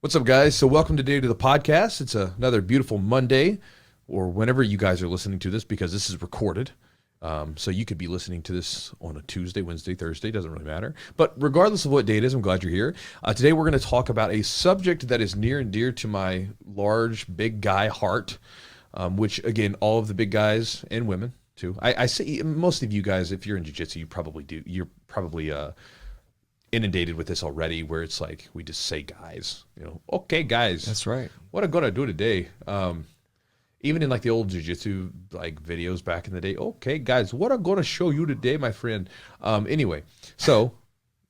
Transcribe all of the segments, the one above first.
What's up, guys? So welcome today to the podcast. It's another beautiful Monday, or whenever you guys are listening to this, because this is recorded. So you could be listening to this on a Tuesday, Wednesday, Thursday, doesn't really matter. But regardless of what day it is, I'm glad you're here. Today we're going to talk about a subject that is near and dear to my large, big guy heart, which, again, all of the big guys and women, too. I see most of you guys, if you're in Jiu-Jitsu, you probably do. You're probably inundated with this already, where it's like we just say guys, okay, guys, that's right, what I'm gonna do today. Even in like the old jiu-jitsu like videos back in the day, okay, guys, what I'm gonna show you today, my friend. Anyway, so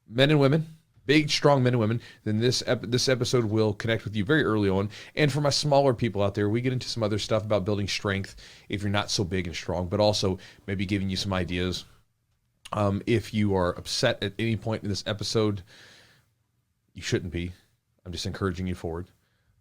men and women, big strong men and women, then this episode will connect with you very early on. And for my smaller people out there, we get into some other stuff about building strength if you're not so big and strong, but also maybe giving you some ideas. If you are upset at any point in this episode, you shouldn't be. I'm just encouraging you forward.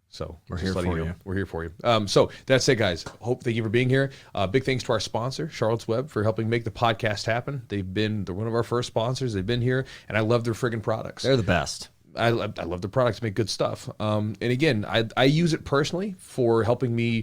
So we're here for you. We're here for you. So that's it, guys. Thank you for being here. Big thanks to our sponsor, Charlotte's Web, for helping make the podcast happen. They're one of our first sponsors. They've been here, and I love their friggin' products. They're the best. I love their products. Make good stuff. And again, I use it personally for helping me,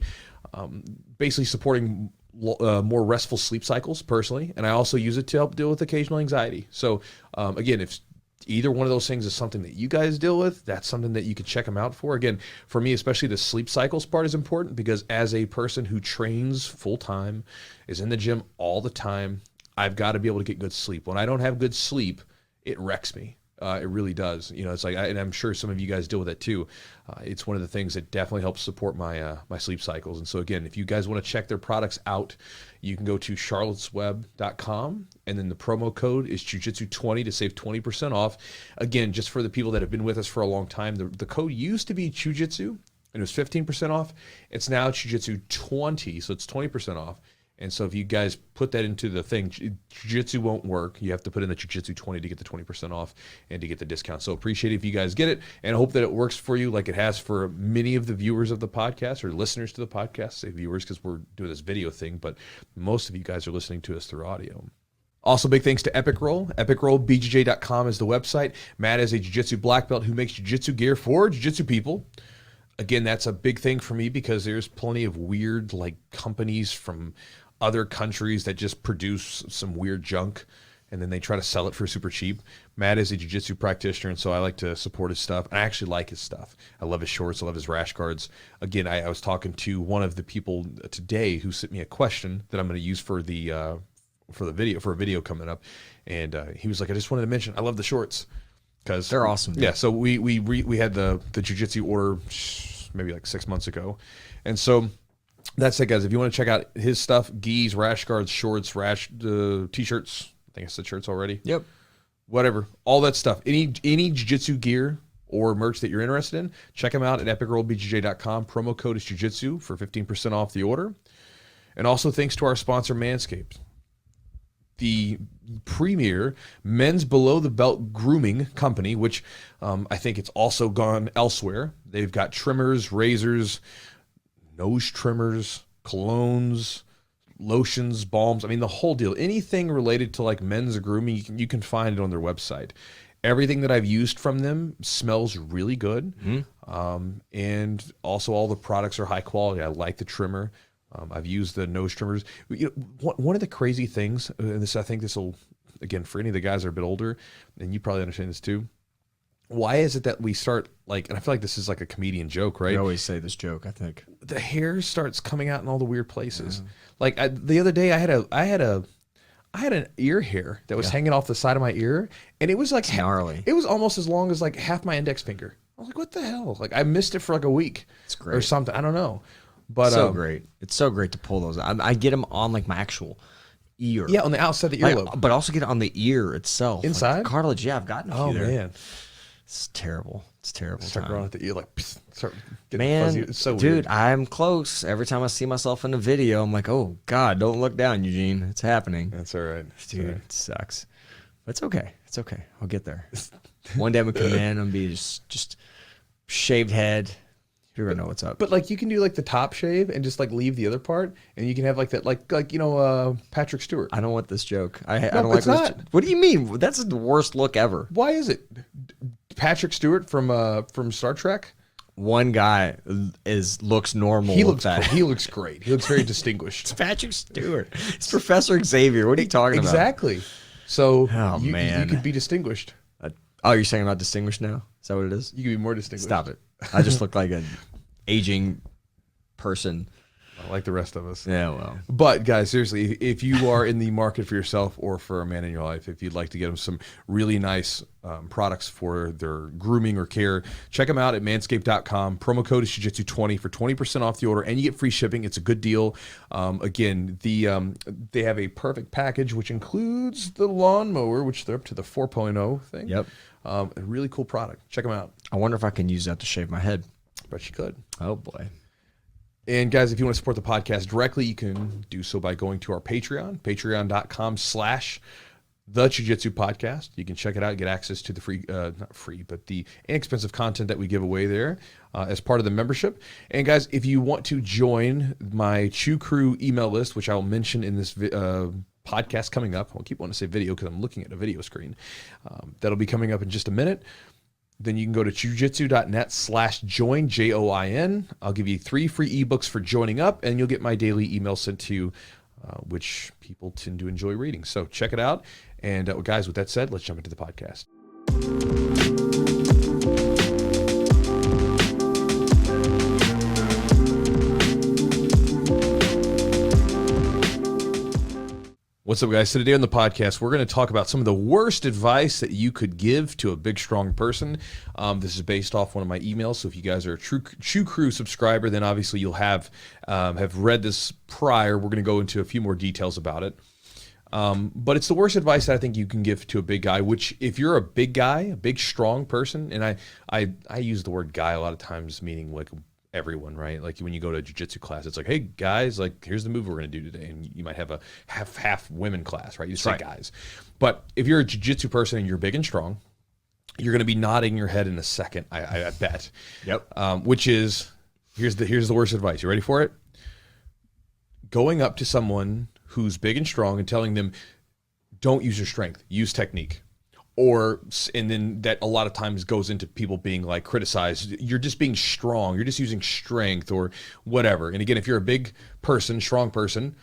basically supporting more restful sleep cycles personally, and I also use it to help deal with occasional anxiety. So again, if either one of those things is something that you guys deal with, that's something that you could check them out for. Again, for me, especially the sleep cycles part is important, because as a person who trains full-time, is in the gym all the time, I've got to be able to get good sleep. When I don't have good sleep, it wrecks me. It really does. It's like, and I'm sure some of you guys deal with it too. It's one of the things that definitely helps support my my sleep cycles. And so again, if you guys want to check their products out, you can go to charlottesweb.com, and then the promo code is Jiu-Jitsu20 to save 20% off. Again, just for the people that have been with us for a long time, the code used to be Jiu-Jitsu, and it was 15% off. It's now Jiu-Jitsu20, so it's 20% off. And so if you guys put that into the thing, Jiu-Jitsu won't work. You have to put in the Jiu-Jitsu20 to get the 20% off and to get the discount. So appreciate it if you guys get it, and I hope that it works for you like it has for many of the viewers of the podcast, or listeners to the podcast. Say viewers because we're doing this video thing, but most of you guys are listening to us through audio. Also, big thanks to Epic Roll. EpicRollBJJ.com is the website. Matt is a Jiu-Jitsu black belt who makes Jiu-Jitsu gear for Jiu-Jitsu people. Again, that's a big thing for me, because there's plenty of weird companies from other countries that just produce some weird junk, and then they try to sell it for super cheap. Matt is a jiu-jitsu practitioner, and so I like to support his stuff. I actually like his stuff. I love his shorts. I love his rash guards. Again, I was talking to one of the people today who sent me a question that I'm going to use for a video coming up, and he was like, I just wanted to mention, I love the shorts, because they're awesome. Dude. Yeah. So we had the jiu-jitsu order maybe like 6 months ago, and so. That's it, guys. If you want to check out his stuff, gis, rash guards, shorts, t-shirts. I think I said shirts already. Yep. Whatever. All that stuff. Any jiu-jitsu gear or merch that you're interested in, check them out at epicrollbjj.com. Promo code is jiu-jitsu for 15% off the order. And also thanks to our sponsor, Manscaped, the premier men's below-the-belt grooming company, which I think it's also gone elsewhere. They've got trimmers, razors, nose trimmers, colognes, lotions, balms. I mean, the whole deal. Anything related to men's grooming, you can find it on their website. Everything that I've used from them smells really good. Mm-hmm. And also all the products are high quality. I like the trimmer. I've used the nose trimmers. One of the crazy things, and I think this will, again, for any of the guys that are a bit older, and you probably understand this too, why is it that we start and I feel like this is like a comedian joke, right? We always say this joke, I think. The hair starts coming out in all the weird places. Yeah. The other day, I had an ear hair that was hanging off the side of my ear, and it was gnarly. It was almost as long as half my index finger. I was like, what the hell? I missed it for a week. It's great. Or something. I don't know. But so great. It's so great to pull those. I get them on my actual ear. Yeah, on the outside of the earlobe. But also get it on the ear itself. Inside? Cartilage, yeah, I've gotten a few there. Oh, man. It's terrible. It's terrible. Start growing at the ear, start getting man, fuzzy. It's so dude, weird. I'm close. Every time I see myself in a video, I'm like, oh, God, don't look down, Eugene. It's happening. That's all right. Dude, it sucks. But it's okay. It's okay. I'll get there. One day I'm going to come in and be just shaved head. You're going to know what's up. But you can do the top shave and just leave the other part, and you can have that Patrick Stewart. I don't want this joke. I don't like this. What do you mean? That's the worst look ever. Why is it? Patrick Stewart from Star Trek? one guy looks normal. He looks great. He looks very distinguished. It's Patrick Stewart. It's Professor Xavier. What are you talking about? Exactly. So you man. could be distinguished. Oh, you're saying I'm not distinguished now? Is that what it is? You could be more distinguished. Stop it. I just look like an aging person. Like the rest of us. Yeah, well. But guys, seriously, if you are in the market for yourself or for a man in your life, if you'd like to get them some really nice products for their grooming or care, check them out at manscaped.com. Promo code is Jiu-Jitsu20 for 20% off the order, and you get free shipping. It's a good deal. Again, they have a perfect package, which includes the lawnmower, which they're up to the 4.0 thing. Yep. A really cool product. Check them out. I wonder if I can use that to shave my head. Bet you could. Oh, boy. And guys, if you want to support the podcast directly, you can do so by going to our Patreon, patreon.com/the Jiu-Jitsu podcast. You can check it out and get access to the free, not free, but the inexpensive content that we give away there as part of the membership. And guys, if you want to join my Chew Crew email list, which I will mention in this podcast coming up, I'll keep wanting to say video because I'm looking at a video screen. That'll be coming up in just a minute. Then you can go to jujitsu.net/join, JOIN. I'll give you 3 free ebooks for joining up, and you'll get my daily email sent to you, which people tend to enjoy reading. So check it out. And guys, with that said, let's jump into the podcast. What's up, guys? So today on the podcast, we're going to talk about some of the worst advice that you could give to a big, strong person. This is based off one of my emails. So if you guys are a Chew Crew subscriber, then obviously you'll have read this prior. We're going to go into a few more details about it. But it's the worst advice that I think you can give to a big guy, which if you're a big guy, a big, strong person, and I use the word guy a lot of times, meaning like everyone, right? Like when you go to a jiu-jitsu class, it's like, hey guys, like here's the move we're going to do today. And you might have a half women class, right? You say guys. But if you're a jiu-jitsu person and you're big and strong, you're going to be nodding your head in a second, I bet. Yep. Which is, here's the worst advice. You ready for it? Going up to someone who's big and strong and telling them, don't use your strength, use technique. And then that a lot of times goes into people being like criticized. You're just being strong. You're just using strength or whatever. And again, if you're a big person, strong person,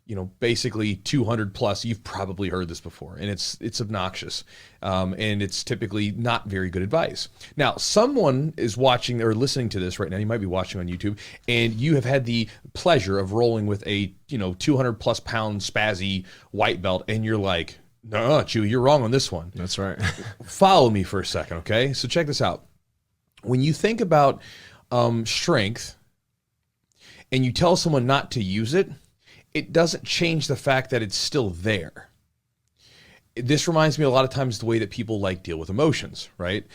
you know, basically 200 plus, you've probably heard this before, and it's obnoxious. And it's typically not very good advice. Now, someone is watching or listening to this right now. You might be watching on YouTube, and you have had the pleasure of rolling with a, 200 plus pound spazzy white belt, and you're like, no, Chew, you're wrong on this one. That's right. Follow me for a second, okay? So check this out. When you think about strength and you tell someone not to use it, it doesn't change the fact that it's still there. This reminds me a lot of times the way that people like deal with emotions, right?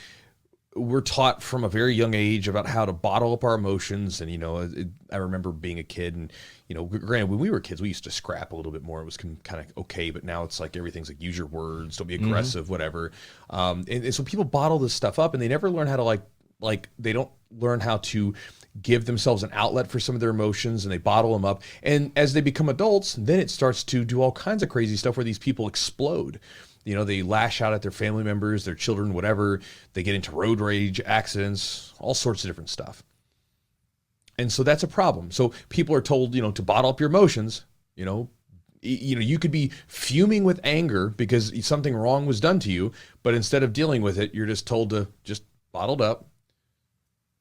We're taught from a very young age about how to bottle up our emotions. And, I remember being a kid and, granted, when we were kids, we used to scrap a little bit more. It was kind of okay, but now it's like everything's like, use your words, don't be aggressive, whatever. And so people bottle this stuff up and they never learn how to they don't learn how to give themselves an outlet for some of their emotions, and they bottle them up. And as they become adults, then it starts to do all kinds of crazy stuff where these people explode. They lash out at their family members, their children, whatever. They get into road rage, accidents, all sorts of different stuff. And so that's a problem. So people are told, to bottle up your emotions. You could be fuming with anger because something wrong was done to you, but instead of dealing with it, you're just told to just bottle it up.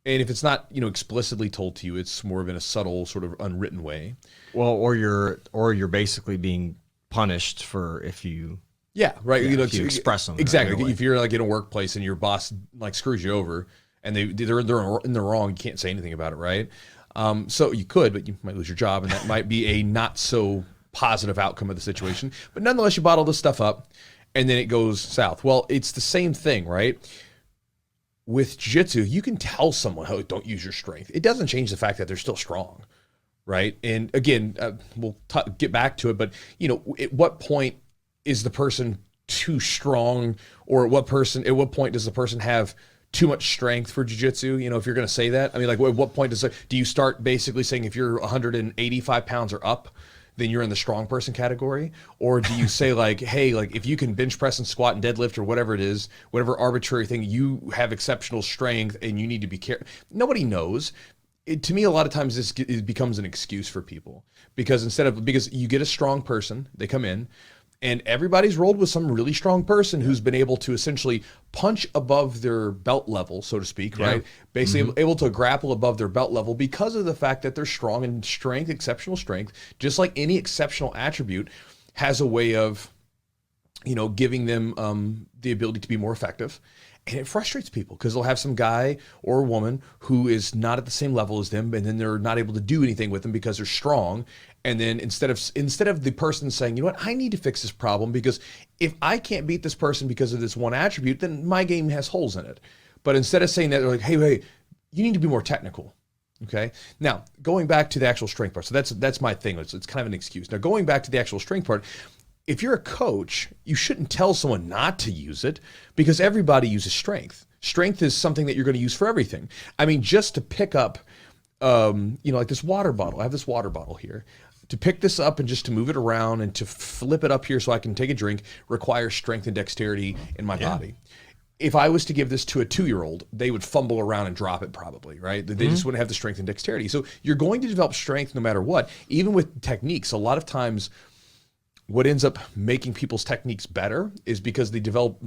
And if it's not, explicitly told to you, it's more of in a subtle, sort of unwritten way. Well, or you're basically being punished for if you. Yeah, right. Yeah, if you express them exactly. If you're like in a workplace and your boss like screws you over, and they're in the wrong, you can't say anything about it, right? So you could, but you might lose your job, and that might be a not so positive outcome of the situation. But nonetheless, you bottle this stuff up, and then it goes south. Well, it's the same thing, right? With jiu-jitsu, you can tell someone, "Oh, don't use your strength." It doesn't change the fact that they're still strong, right? And again, we'll get back to it, but at what point is the person too strong, or at what point does the person have too much strength for jiu-jitsu? If you're going to say that, I mean, like, at what point do you start basically saying if you're 185 pounds or up, then you're in the strong person category? Or do you say like, hey, like if you can bench press and squat and deadlift or whatever it is, whatever arbitrary thing, you have exceptional strength and you need to be careful. Nobody knows. To me, a lot of times it becomes an excuse for people because because you get a strong person, they come in, and everybody's rolled with some really strong person who's been able to essentially punch above their belt level, so to speak, right? Basically able to grapple above their belt level because of the fact that they're strong in strength, exceptional strength, just like any exceptional attribute has a way of, giving them the ability to be more effective. And it frustrates people because they'll have some guy or woman who is not at the same level as them, and then they're not able to do anything with them because they're strong. And then instead of the person saying, you know what, I need to fix this problem because if I can't beat this person because of this one attribute, then my game has holes in it. But instead of saying that, they're like, hey, you need to be more technical. Okay. Now going back to the actual strength part. So that's my thing. It's kind of an excuse. Now going back to the actual strength part. If you're a coach, you shouldn't tell someone not to use it because everybody uses strength. Strength is something that you're going to use for everything. I mean, just to pick up, like this water bottle. I have this water bottle here. To pick this up and just to move it around and to flip it up here so I can take a drink requires strength and dexterity in my body. If I was to give this to a 2-year-old, they would fumble around and drop it probably, right? They just wouldn't have the strength and dexterity. So you're going to develop strength no matter what, even with techniques. A lot of times, what ends up making people's techniques better is because they develop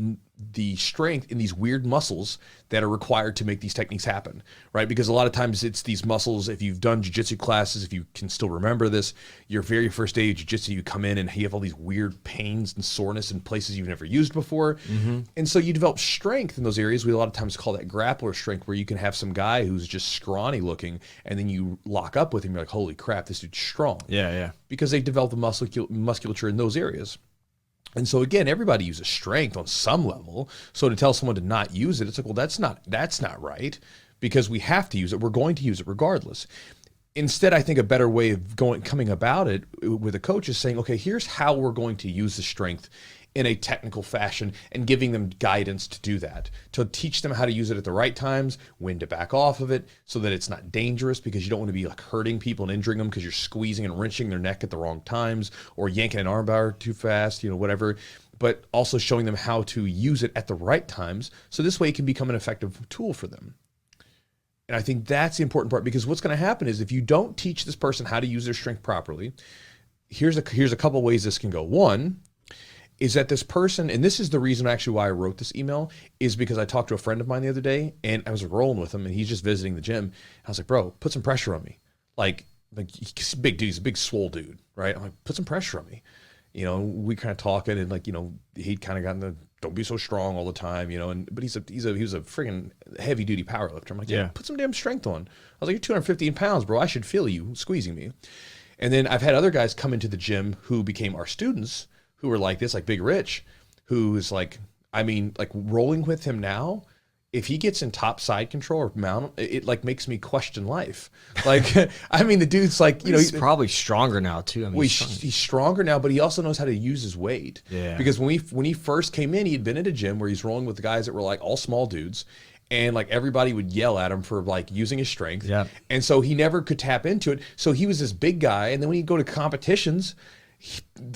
the strength in these weird muscles that are required to make these techniques happen, right? Because a lot of times it's these muscles, if you've done jiu-jitsu classes, if you can still remember this, your very first day of jiu-jitsu, you come in and you have all these weird pains and soreness in places you've never used before. And so you develop strength in those areas. We a lot of times call that grappler strength, where you can have some guy who's just scrawny looking and then you lock up with him. You're like, holy crap, this dude's strong. Yeah. Because they develop the musculature in those areas. And so again, everybody uses strength on some level. So to tell someone to not use it, it's like, well, that's not right, because we have to use it. We're going to use it regardless. Instead, I think a better way of coming about it with a coach is saying, okay, here's how we're going to use the strength in a technical fashion, and giving them guidance to do that, to teach them how to use it at the right times, when to back off of it so that it's not dangerous, because you don't want to be like hurting people and injuring them because you're squeezing and wrenching their neck at the wrong times or yanking an arm bar too fast, whatever. But also showing them how to use it at the right times, so this way it can become an effective tool for them. And I think that's the important part, because what's going to happen is if you don't teach this person how to use their strength properly, here's a couple ways this can go. One is that this person, and this is the reason actually why I wrote this email, is because I talked to a friend of mine the other day and I was rolling with him and he's just visiting the gym. I was like, bro, put some pressure on me. Like he's a big dude, he's a big swole dude, right? I'm like, put some pressure on me. We kind of talking and he kind of got in the, don't be so strong all the time, but he was a freaking heavy duty power lifter. I'm like, yeah, put some damn strength on. I was like, you're 215 pounds, bro. I should feel you squeezing me. And then I've had other guys come into the gym who became our students, who were like this, like Big Rich, who's like, rolling with him now, if he gets in top side control or mount, it like makes me question life. Like, the dude's like, he's probably stronger now too. He's stronger now, but he also knows how to use his weight. Yeah. Because when he first came in, he'd been at a gym where he's rolling with the guys that were like all small dudes. And like everybody would yell at him for like using his strength. Yeah. And so he never could tap into it. So he was this big guy. And then when he'd go to competitions,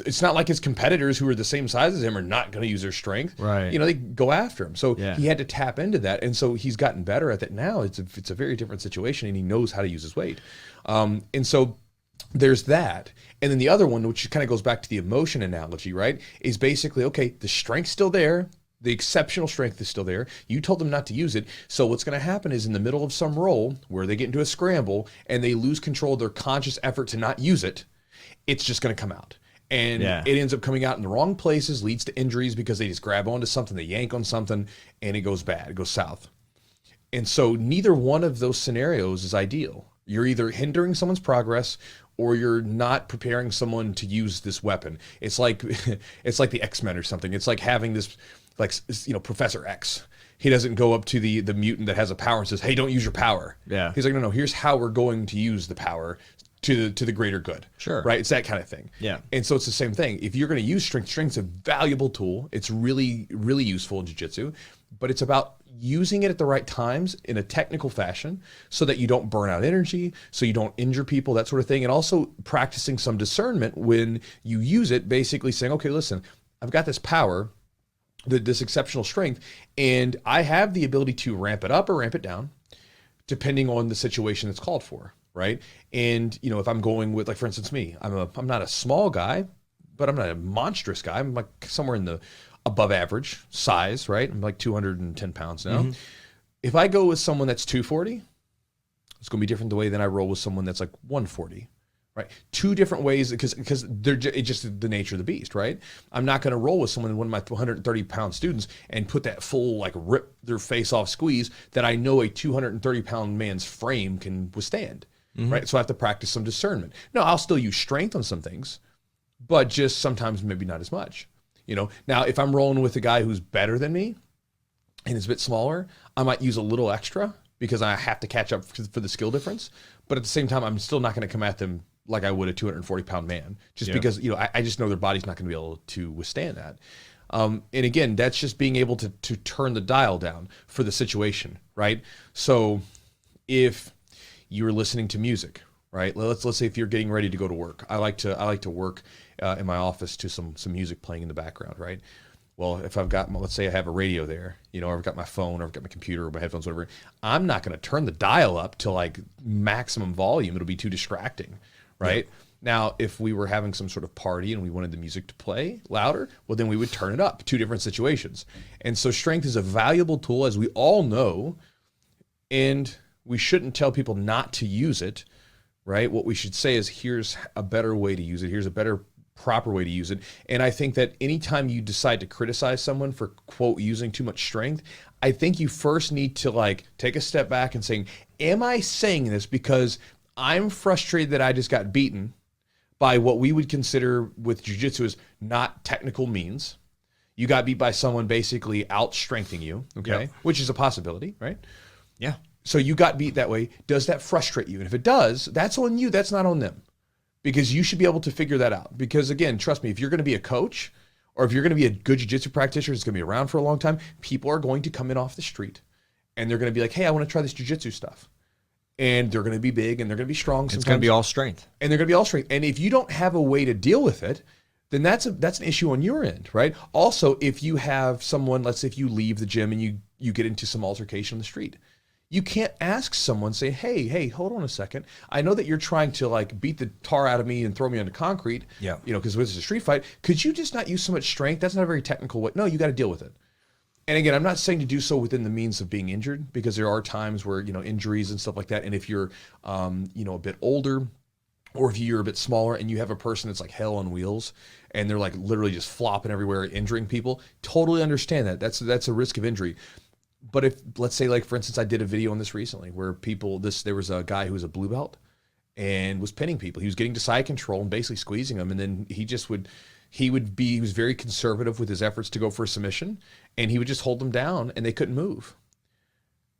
it's not like his competitors who are the same size as him are not going to use their strength. Right. They go after him. So he had to tap into that. And so he's gotten better at that now. It's a very different situation, and he knows how to use his weight. And so there's that. And then the other one, which kind of goes back to the emotion analogy, right, is basically, okay, the strength's still there. The exceptional strength is still there. You told them not to use it. So what's going to happen is in the middle of some roll where they get into a scramble and they lose control of their conscious effort to not use it, it's just going to come out. And it ends up coming out in the wrong places, leads to injuries because they just grab onto something, they yank on something, and it goes bad. It goes south. And so neither one of those scenarios is ideal. You're either hindering someone's progress or you're not preparing someone to use this weapon. It's like the X-Men or something. It's like having this, Professor X. He doesn't go up to the mutant that has a power and says, hey, don't use your power. Yeah. He's like, no, here's how we're going to use the power to the greater good. Sure. Right? It's that kind of thing. Yeah. And so it's the same thing. If you're going to use strength's a valuable tool. It's really, really useful in jiu-jitsu, but it's about using it at the right times in a technical fashion so that you don't burn out energy, so you don't injure people, that sort of thing. And also practicing some discernment when you use it, basically saying, okay, listen, I've got this power, this exceptional strength, and I have the ability to ramp it up or ramp it down depending on the situation that's called for, right? And, you know, if I'm going with, like, for instance, me, I'm not a small guy, but I'm not a monstrous guy. I'm like somewhere in the above average size, right? I'm like 210 pounds now. If I go with someone that's 240, it's going to be different the way than I roll with someone that's like 140, right? Two different ways, because it's just the nature of the beast, right? I'm not going to roll with someone, one of my 130 pound students, and put that full, like, rip their face off squeeze that I know a 230 pound man's frame can withstand, right? So I have to practice some discernment. No, I'll still use strength on some things, but just sometimes maybe not as much. You know, now if I'm rolling with a guy who's better than me and is a bit smaller, I might use a little extra because I have to catch up for the skill difference. But at the same time, I'm still not going to come at them like I would a 240 pound man, just because, you know, I just know their body's not going to be able to withstand that. And again, that's just being able to turn the dial down for the situation, right? So if you're listening to music, right? Let's say if you're getting ready to go to work, I like to work in my office to some music playing in the background, right? Well, if I've got, let's say I have a radio there, you know, or I've got my phone, or I've got my computer, or my headphones, whatever, I'm not going to turn the dial up to like maximum volume. It'll be too distracting, right? Now, if we were having some sort of party and we wanted the music to play louder, well, then we would turn it up. Two different situations. And so strength is a valuable tool, as we all know, and we shouldn't tell people not to use it, right? What we should say is, here's a better way to use it. Here's a better, proper way to use it. And I think that anytime you decide to criticize someone for, quote, using too much strength, I think you first need to, like, take a step back and saying, am I saying this because I'm frustrated that I just got beaten by what we would consider with jiu-jitsu as not technical means? You got beat by someone basically out-strengthening you, okay? Which is a possibility, right? Yeah. So you got beat that way. Does that frustrate you? And if it does, that's on you. That's not on them. Because you should be able to figure that out. Because again, trust me, if you're going to be a coach, or if you're going to be a good jiu-jitsu practitioner that's going to be around for a long time, people are going to come in off the street and they're going to be like, hey, I want to try this jiu-jitsu stuff. And they're going to be big and they're going to be strong. It's going to be all strength. And they're going to be all strength. And if you don't have a way to deal with it, then that's an issue on your end, right? Also, if you have someone, let's say if you leave the gym and you get into some altercation on the street, you can't ask someone, say, hey, hold on a second. I know that you're trying to, like, beat the tar out of me and throw me onto concrete, you know, because this is a street fight. Could you just not use so much strength? That's not a very technical way. No, you got to deal with it. And again, I'm not saying to do so within the means of being injured, because there are times where, you know, injuries and stuff like that. And if you're, you know, a bit older, or if you're a bit smaller and you have a person that's like hell on wheels and they're like literally just flopping everywhere, injuring people, totally understand that. That's a risk of injury. But if, let's say, like, for instance, I did a video on this recently where there was a guy who was a blue belt and was pinning people. He was getting to side control and basically squeezing them. And then he was very conservative with his efforts to go for a submission, and he would just hold them down and they couldn't move.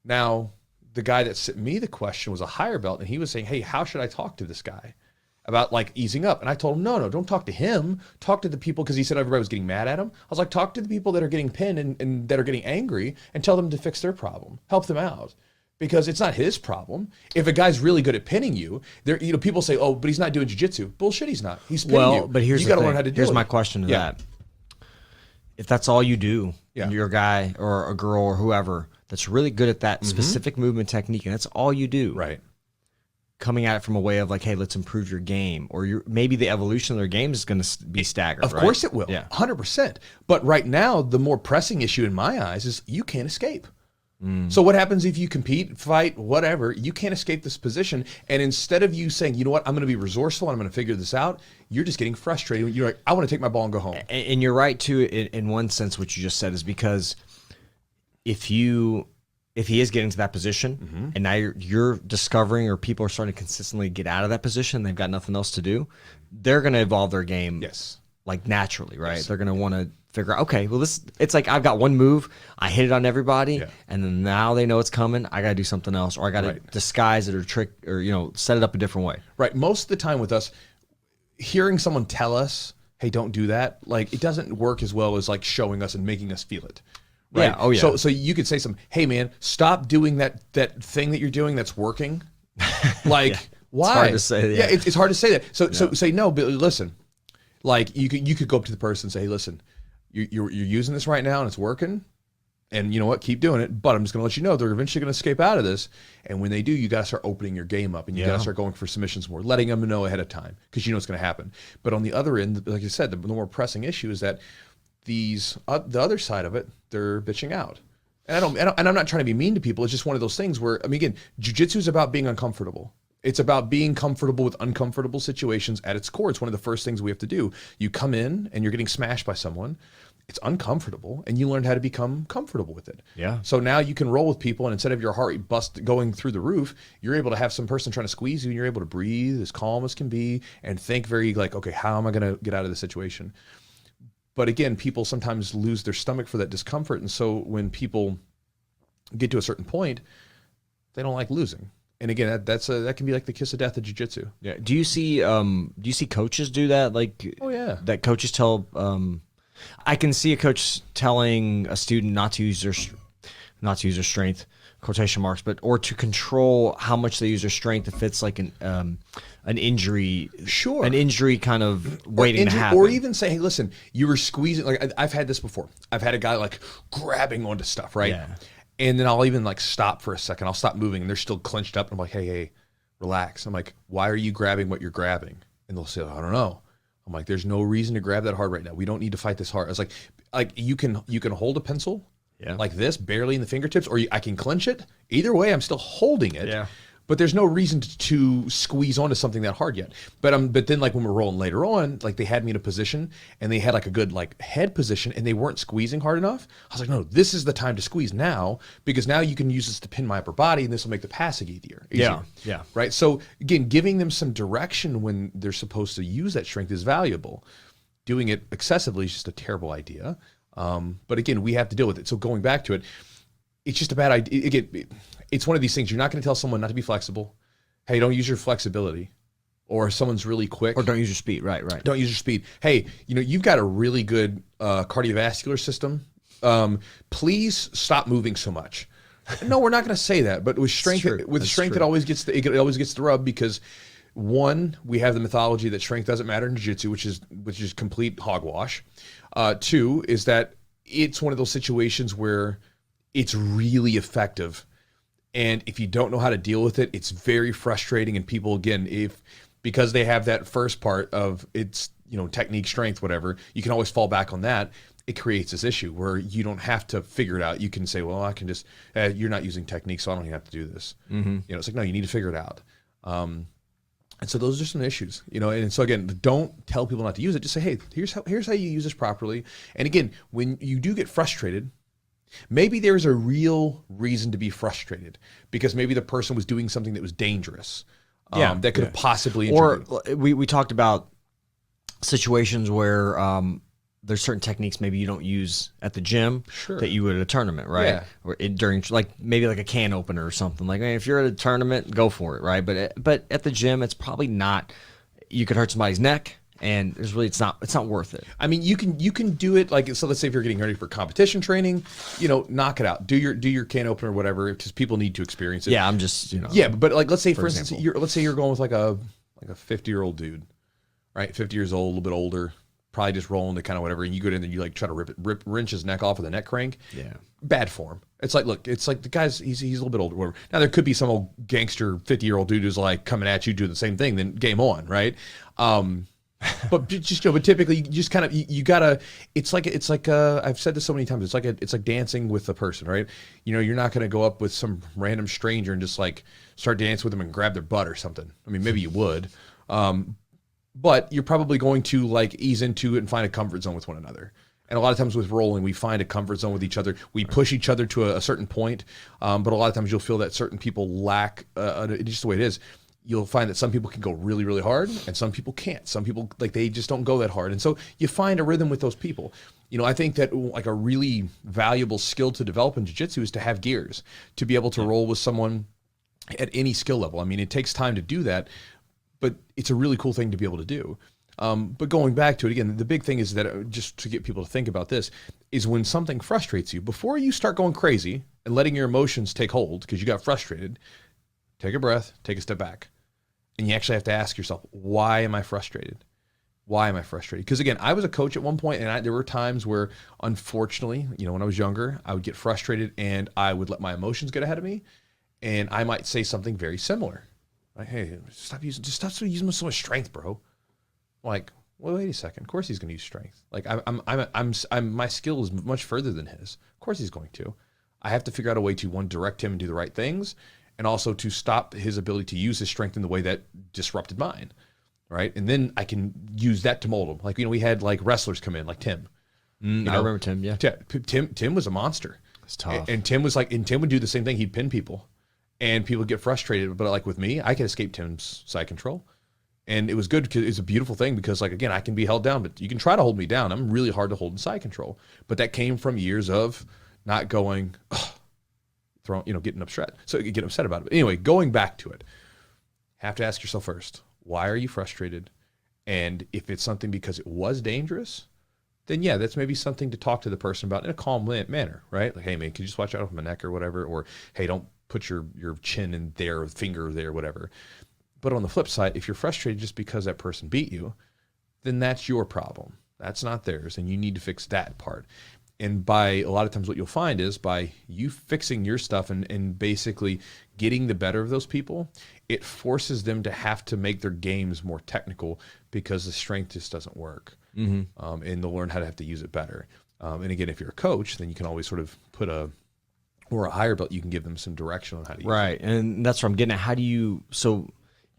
Now, the guy that sent me the question was a higher belt, and he was saying, hey, how should I talk to this guy about, like, easing up? And I told him, no, don't talk to him. Talk to the people, because he said everybody was getting mad at him. I was like, talk to the people that are getting pinned and that are getting angry, and tell them to fix their problem. Help them out. Because it's not his problem. If a guy's really good at pinning you, you know, people say, oh, but he's not doing jiu-jitsu. Bullshit, he's not. He's pinning you. But here's you got to learn how to do it. Here's my question to that. If that's all you do, you're a guy or a girl or whoever that's really good at that specific movement technique, and that's all you do. Right. Coming at it from a way of like, hey, let's improve your game, or maybe the evolution of their game is going to be staggered. Of course it will, 100%. But right now, the more pressing issue in my eyes is you can't escape. So what happens if you compete, fight, whatever, you can't escape this position, and instead of you saying, you know what, I'm going to be resourceful and I'm going to figure this out, you're just getting frustrated. You're like, I want to take my ball and go home. And you're right, too, in one sense, what you just said is because if he is getting to that position, and now you're discovering, or people are starting to consistently get out of that position, they've got nothing else to do, they're going to evolve their game like naturally, right? They're going to want to figure out, okay, well, it's like I've got one move, I hit it on everybody, and then now they know it's coming, I got to do something else, or I got to disguise it or trick, or, you know, set it up a different way. Right. Most of the time with us, hearing someone tell us, hey, don't do that, like, it doesn't work as well as like showing us and making us feel it. Right? Yeah. Oh, yeah. So you could say something, hey man, stop doing that thing that you're doing that's working. Like, Yeah. why? It's hard to say. Yeah, it's hard to say that. So say no, but listen, like you could go up to the person and say, hey, listen, you're using this right now and it's working. And you know what? Keep doing it. But I'm just going to let you know they're eventually going to escape out of this. And when they do, you got to start opening your game up, and you got to start going for submissions more, letting them know ahead of time because you know it's going to happen. But on the other end, like I said, the more pressing issue is that the other side of it, they're bitching out. And I'm not trying to be mean to people. It's just one of those things where, I mean, again, jiu-jitsu is about being uncomfortable. It's about being comfortable with uncomfortable situations at its core. It's one of the first things we have to do. You come in and you're getting smashed by someone. It's uncomfortable, and you learn how to become comfortable with it. Yeah. So now you can roll with people, and instead of your heart rate going through the roof, you're able to have some person trying to squeeze you, and you're able to breathe as calm as can be and think very like, okay, how am I going to get out of the situation? But again, people sometimes lose their stomach for that discomfort, and so when people get to a certain point, they don't like losing. And again, that can be like the kiss of death of jiu-jitsu. Yeah. Do you see coaches do that? Like, oh yeah, that coaches tell. I can see a coach telling a student not to use their strength, quotation marks, or to control how much they use their strength if it's like an injury, an injury kind of waiting to happen, or even say, hey, listen, you were squeezing. Like I've had this before. I've had a guy like grabbing onto stuff, right? Yeah. And then I'll even like stop for a second. I'll stop moving, and they're still clenched up. And I'm like, hey, relax. I'm like, why are you grabbing what you're grabbing? And they'll say, I don't know. I'm like, there's no reason to grab that hard right now. We don't need to fight this hard. I was like you can hold a pencil like this, barely in the fingertips, or I can clench it. Either way, I'm still holding it. Yeah. But there's no reason to squeeze onto something that hard yet. But then like when we're rolling later on, like they had me in a position and they had like a good like head position and they weren't squeezing hard enough. I was like, no, this is the time to squeeze now, because now you can use this to pin my upper body and this will make the passing easier. Yeah. Yeah. Right. So again, giving them some direction when they're supposed to use that strength is valuable. Doing it excessively is just a terrible idea. But again, we have to deal with it. So going back to it, it's just a bad idea. It's one of these things. You're not going to tell someone not to be flexible. Hey, don't use your flexibility. Or if someone's really quick. Or don't use your speed. Right. Don't use your speed. Hey, you've got a really good cardiovascular system. Please stop moving so much. No, we're not going to say that. But with strength, it always gets the rub, because one, we have the mythology that strength doesn't matter in jiu-jitsu, which is complete hogwash. Two is that it's one of those situations where it's really effective. And if you don't know how to deal with it, it's very frustrating. And people, again, because they have that first part of it's, technique, strength, whatever, you can always fall back on that. It creates this issue where you don't have to figure it out. You can say, well, I can just, you're not using technique, so I don't even have to do this. Mm-hmm. It's like, no, you need to figure it out. And so those are some issues, and so again, don't tell people not to use it. Just say, hey, here's how you use this properly. And again, when you do get frustrated, maybe there's a real reason to be frustrated, because maybe the person was doing something that was dangerous, that could have possibly injured you. Or we talked about situations where there's certain techniques maybe you don't use at the gym that you would at a tournament, right? Yeah. Or during maybe like a can opener or something. Like, if you're at a tournament, go for it, right? But at the gym, it's probably not. You could hurt somebody's neck. And it's not worth it. I mean, you can do it so let's say if you're getting ready for competition training, knock it out. Do your can opener or whatever, because people need to experience it. Yeah, I'm just Yeah, but let's say for instance, let's say you're going with like a 50-year-old dude, right? 50 years old, a little bit older, probably just rolling the kind of whatever, and you go in there and you try to wrench his neck off with a neck crank. Yeah. Bad form. It's like, look, it's like the guy's he's a little bit older, whatever. Now there could be some old gangster 50-year-old dude who's like coming at you doing the same thing, then game on, right? But but typically you just kind of you gotta. It's like I've said this so many times. It's like dancing with a person, right? You're not gonna go up with some random stranger and just like start dancing with them and grab their butt or something. I mean, maybe you would, but you're probably going to like ease into it and find a comfort zone with one another. And a lot of times with rolling, we find a comfort zone with each other. We push each other to a certain point, but a lot of times you'll feel that certain people lack. Just the way it is. You'll find that some people can go really, really hard and some people can't. Some people, they just don't go that hard. And so you find a rhythm with those people. I think that like a really valuable skill to develop in jiu-jitsu is to have gears, to be able to roll with someone at any skill level. I mean, it takes time to do that, but it's a really cool thing to be able to do. But going back to it again, the big thing is that just to get people to think about this is when something frustrates you, before you start going crazy and letting your emotions take hold because you got frustrated, take a breath, take a step back. And you actually have to ask yourself, why am I frustrated? Why am I frustrated? Because again, I was a coach at one point, and there were times where, unfortunately, when I was younger, I would get frustrated and I would let my emotions get ahead of me, and I might say something very similar, like, "Hey, stop using so much strength, bro." Like, well, wait a second. Of course he's going to use strength. Like, my skill is much further than his. Of course he's going to. I have to figure out a way to, one, direct him and do the right things, and also to stop his ability to use his strength in the way that disrupted mine, right? And then I can use that to mold him. Like, we had like wrestlers come in, like Tim. I remember Tim, yeah. Tim was a monster. It's tough. And Tim would do the same thing. He'd pin people, and people would get frustrated. But like with me, I could escape Tim's side control. And it was good because it's a beautiful thing because, like, again, I can be held down, but you can try to hold me down. I'm really hard to hold in side control. But that came from years of not going, getting upset. So you get upset about it. But anyway, going back to it, have to ask yourself first, why are you frustrated? And if it's something because it was dangerous, then yeah, that's maybe something to talk to the person about in a calm manner, right? Like, hey man, can you just watch out for my neck or whatever? Or hey, don't put your chin in there, or finger there, whatever. But on the flip side, if you're frustrated just because that person beat you, then that's your problem. That's not theirs, and you need to fix that part. And by a lot of times what you'll find is by you fixing your stuff and basically getting the better of those people, it forces them to have to make their games more technical because the strength just doesn't work. And they'll learn how to have to use it better. And again, if you're a coach, then you can always sort of put a higher belt, you can give them some direction on how to use it. Right, and that's what I'm getting at. How do you, so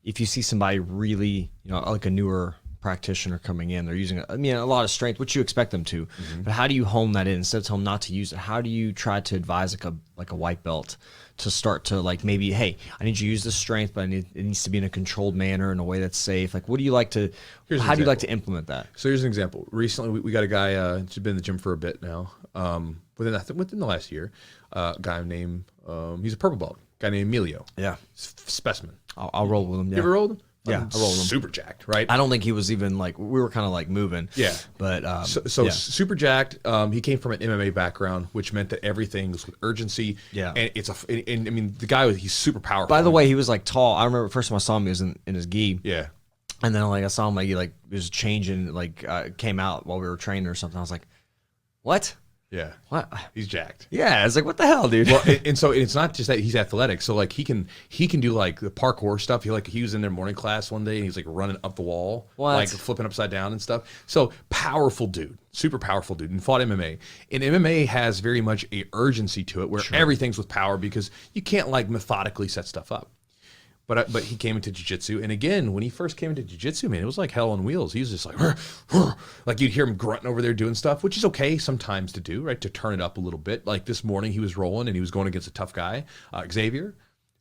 if you see somebody really, like a newer practitioner coming in, they're using a lot of strength, which you expect them to, but how do you hone that in instead of telling them not to use it? How do you try to advise like a white belt to start to, like, maybe, hey, I need you to use this strength, but it needs to be in a controlled manner in a way that's safe? Like, what do you like to, how do you like to implement that? So here's an example. Recently, we got a guy who's been in the gym for a bit now. Within the last year, guy named he's a purple belt. Guy named Emilio. Yeah, specimen. I'll roll with him. Yeah. You ever rolled? Yeah, I rolled with him. Super jacked, right? I don't think he was even like, we were kind of like moving. Yeah, but so super jacked. He came from an MMA background, which meant that everything was with urgency. Yeah, and and I mean, the guy he's super powerful. By the way, he was like tall. I remember the first time I saw him, he was in his gi. Yeah. And then I saw him he was changing, came out while we were training or something. I was like, what? Yeah. What? He's jacked. Yeah. It's like, what the hell, dude? Well, and so it's not just that he's athletic. So like he can do like the parkour stuff. He was in their morning class one day and he's like running up the wall, like flipping upside down and stuff. So powerful dude, super powerful dude, and fought MMA. And MMA has very much a urgency to it where everything's with power because you can't like methodically set stuff up. But he came into jiu-jitsu, and again, when he first came into jiu-jitsu, man, it was like hell on wheels. He was just like, "Rrr, rrr." Like you'd hear him grunting over there doing stuff, which is okay sometimes to do, right? To turn it up a little bit. Like this morning, he was rolling, and he was going against a tough guy, Xavier,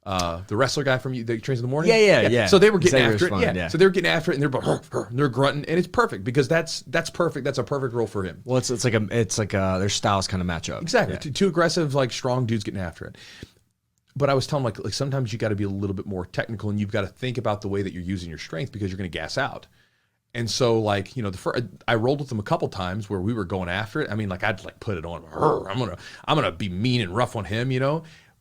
the wrestler guy from that trains in the morning. Yeah. So they were getting Xavier's after it. fun, So they were getting after it, and they're rrr, rrr, and they're grunting, and it's perfect because that's perfect. That's a perfect role for him. Well, it's like their styles kind of match up. Exactly. Yeah. Two aggressive, like strong dudes getting after it. But I was telling like sometimes you got to be a little bit more technical and you've got to think about the way that you're using your strength because you're going to gas out. And so like, I rolled with him a couple times where we were going after it. I mean, like I'd like put it on. I'm gonna be mean and rough on him,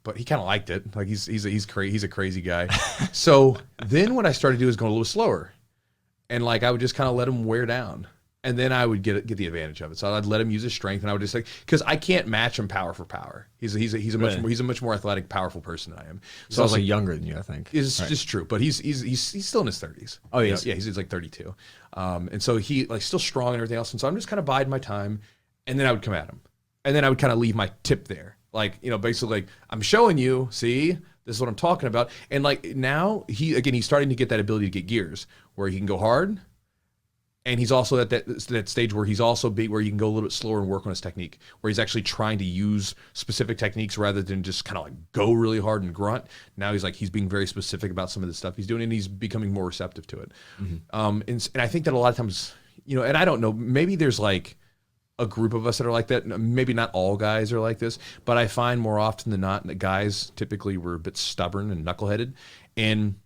But he kind of liked it. Like he's a crazy guy. So then what I started to do is going a little slower, and like I would just kind of let him wear down. And then I would get the advantage of it. So I'd let him use his strength, and I would just because I can't match him power for power. He's a much more athletic, powerful person than I am. So I was like younger than you, I think. Is just true, but he's still in his 30s. Oh yes, yeah, he's like 32, and so he like still strong and everything else. And so I'm just kind of biding my time, and then I would come at him, and then I would kind of leave my tip there, like basically like I'm showing you, see, this is what I'm talking about, and like now he's starting to get that ability to get gears where he can go hard. And he's also at that stage where where you can go a little bit slower and work on his technique, where he's actually trying to use specific techniques rather than just kind of like go really hard and grunt. Now he's being very specific about some of the stuff he's doing, and he's becoming more receptive to it. Mm-hmm. And I think that a lot of times, and I don't know, maybe there's like a group of us that are like that. Maybe not all guys are like this, but I find more often than not that guys typically were a bit stubborn and knuckleheaded. And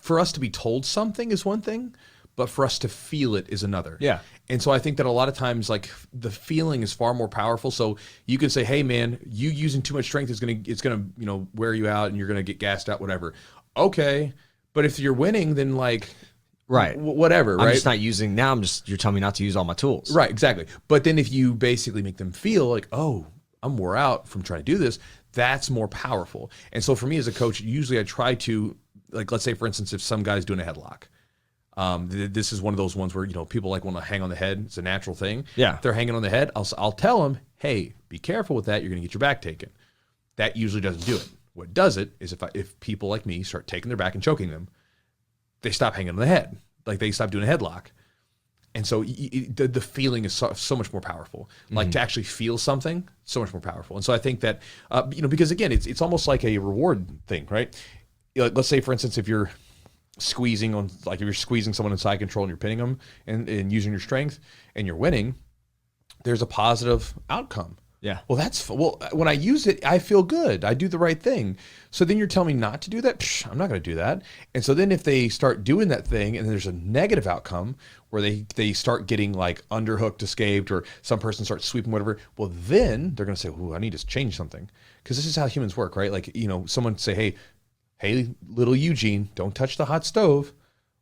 for us to be told something is one thing, but for us to feel it is another. Yeah. And so I think that a lot of times, like, the feeling is far more powerful. So you can say, hey man, you using too much strength it's gonna, you know, wear you out and you're gonna get gassed out, whatever. Okay. But if you're winning, then like, right. Whatever, right? I'm just not using, now you're telling me not to use all my tools. Right, exactly. But then if you basically make them feel like, oh, I'm wore out from trying to do this, that's more powerful. And so for me as a coach, usually I try to, like, let's say for instance, if some guy's doing a headlock, this is one of those ones where, you know, people like want to hang on the head. It's a natural thing. Yeah. If they're hanging on the head, I'll tell them, hey, be careful with that. You're going to get your back taken. That usually doesn't do it. What does it is if people like me start taking their back and choking them, they stop hanging on the head. Like, they stop doing a headlock. And so the feeling is so much more powerful. Like, to actually feel something, so much more powerful. And so I think that, you know, because again, it's almost like a reward thing, right? You know, let's say, for instance, if you're squeezing someone in side control and you're pinning them and using your strength and you're winning, there's a positive outcome. Yeah. Well, when I use it, I feel good. I do the right thing. So then you're telling me not to do that? Psh, I'm not going to do that. And so then if they start doing that thing and there's a negative outcome where they start getting like underhooked, escaped, or some person starts sweeping, whatever, well, then they're going to say, ooh, I need to change something. Because this is how humans work, right? Like, you know, someone say, hey, little Eugene, don't touch the hot stove.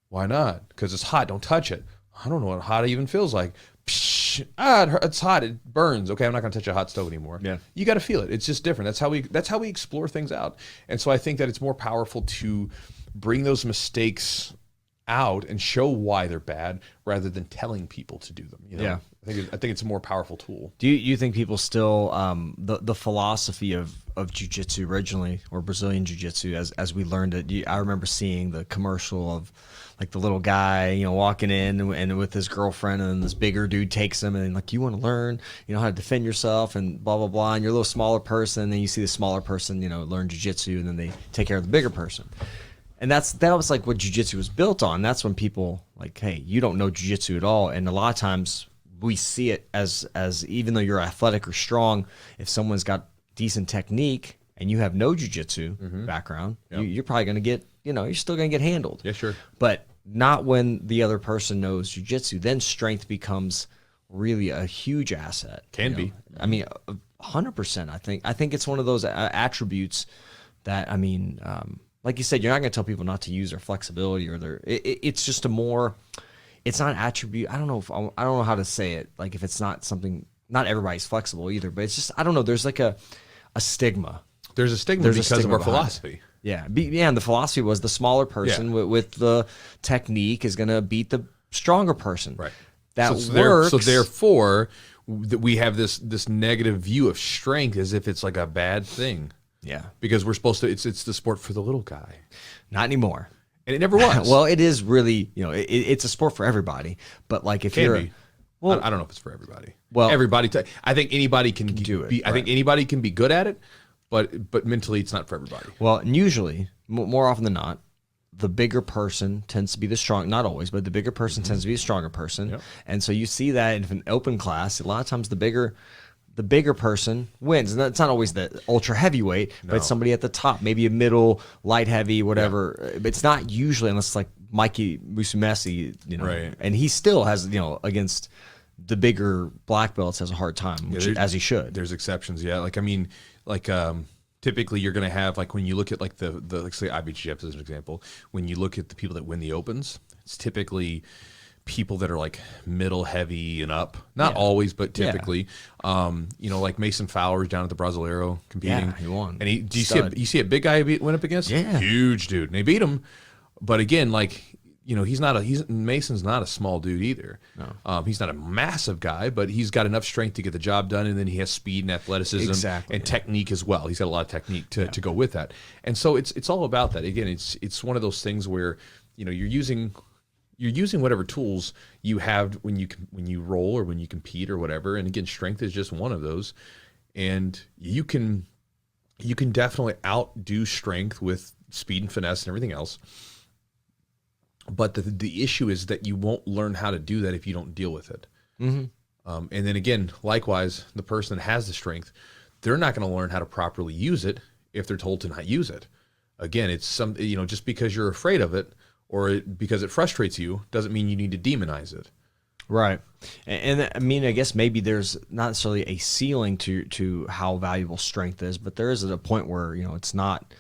Why not? Because it's hot. Don't touch it. I don't know what hot even feels like. It's hot. It burns. Okay, I'm not going to touch a hot stove anymore. Yeah, you got to feel it. It's just different. That's how we explore things out. And so I think that it's more powerful to bring those mistakes out and show why they're bad rather than telling people to do them. You know? Yeah, I think it's a more powerful tool. Do you think people still the philosophy of Jiu-Jitsu originally, or Brazilian Jiu-Jitsu as we learned it? I remember seeing the commercial of like the little guy, you know, walking in and with his girlfriend, and this bigger dude takes him and like, you want to learn, you know, how to defend yourself and blah, blah, blah. And you're a little smaller person. And then you see the smaller person, you know, learn Jiu-Jitsu, and then they take care of the bigger person. And that was like what Jiu-Jitsu was built on. That's when people like, hey, you don't know Jiu-Jitsu at all. And a lot of times we see it as even though you're athletic or strong, if someone's got decent technique and you have no Jiu-Jitsu background, you're probably going to get, you know, you're still going to get handled. Yeah, sure. But not when the other person knows Jiu-Jitsu. Then strength becomes really a huge asset. Can be. I mean, 100%. I think it's one of those attributes that, I mean, like you said, you're not going to tell people not to use their flexibility or their. It's just a more. It's not an attribute. I don't know how to say it. Like, if it's not something. Not everybody's flexible either, but it's just, I don't know. There's like a stigma. There's a stigma because of our philosophy. Yeah, and the philosophy was the smaller person with the technique is going to beat the stronger person. Right. That works. So therefore, we have this negative view of strength as if it's like a bad thing. Yeah. Because we're supposed to. It's the sport for the little guy. Not anymore. And it never was. Well, it is really. You know, it's a sport for everybody. But like, if you're. Well, I don't know if it's for everybody. Well, everybody. I think anybody can do it. I think anybody can be good at it, but mentally, it's not for everybody. Well, and usually, more often than not, the bigger person tends to be the strong. Not always, but the bigger person tends to be the stronger person. Yep. And so you see that in an open class. A lot of times, the bigger person wins. And that's not always the ultra heavyweight, but it's somebody at the top, maybe a middle, light heavy, whatever. Yeah. It's not usually, unless it's like Mikey Musumeci, you know, right. And he still has, you know, against the bigger black belts has a hard time, as he should. There's exceptions, yeah. Like, I mean, like typically you're going to have, like, when you look at like the like, say IBJJF as an example, when you look at the people that win the opens, it's typically people that are like middle heavy and up. Not always, but typically. You know, like Mason Fowler's down at the Brasileiro competing. Yeah, he won. And you see a big guy he went up against? Yeah. Huge dude. And they beat him. But again, like, you know, Mason's not a small dude either. No. He's not a massive guy, but he's got enough strength to get the job done, and then he has speed and athleticism and technique as well. He's got a lot of technique to go with that. And so it's all about that. Again, it's one of those things where, you know, you're using whatever tools you have when you roll or when you compete or whatever. And again, strength is just one of those. And you can definitely outdo strength with speed and finesse and everything else. But the issue is that you won't learn how to do that if you don't deal with it. Mm-hmm. And then again, likewise, the person that has the strength, they're not going to learn how to properly use it if they're told to not use it. Again, it's just because you're afraid of it, or because it frustrates you doesn't mean you need to demonize it. Right. And I mean, I guess maybe there's not necessarily a ceiling to how valuable strength is, but there is at a point where, it's not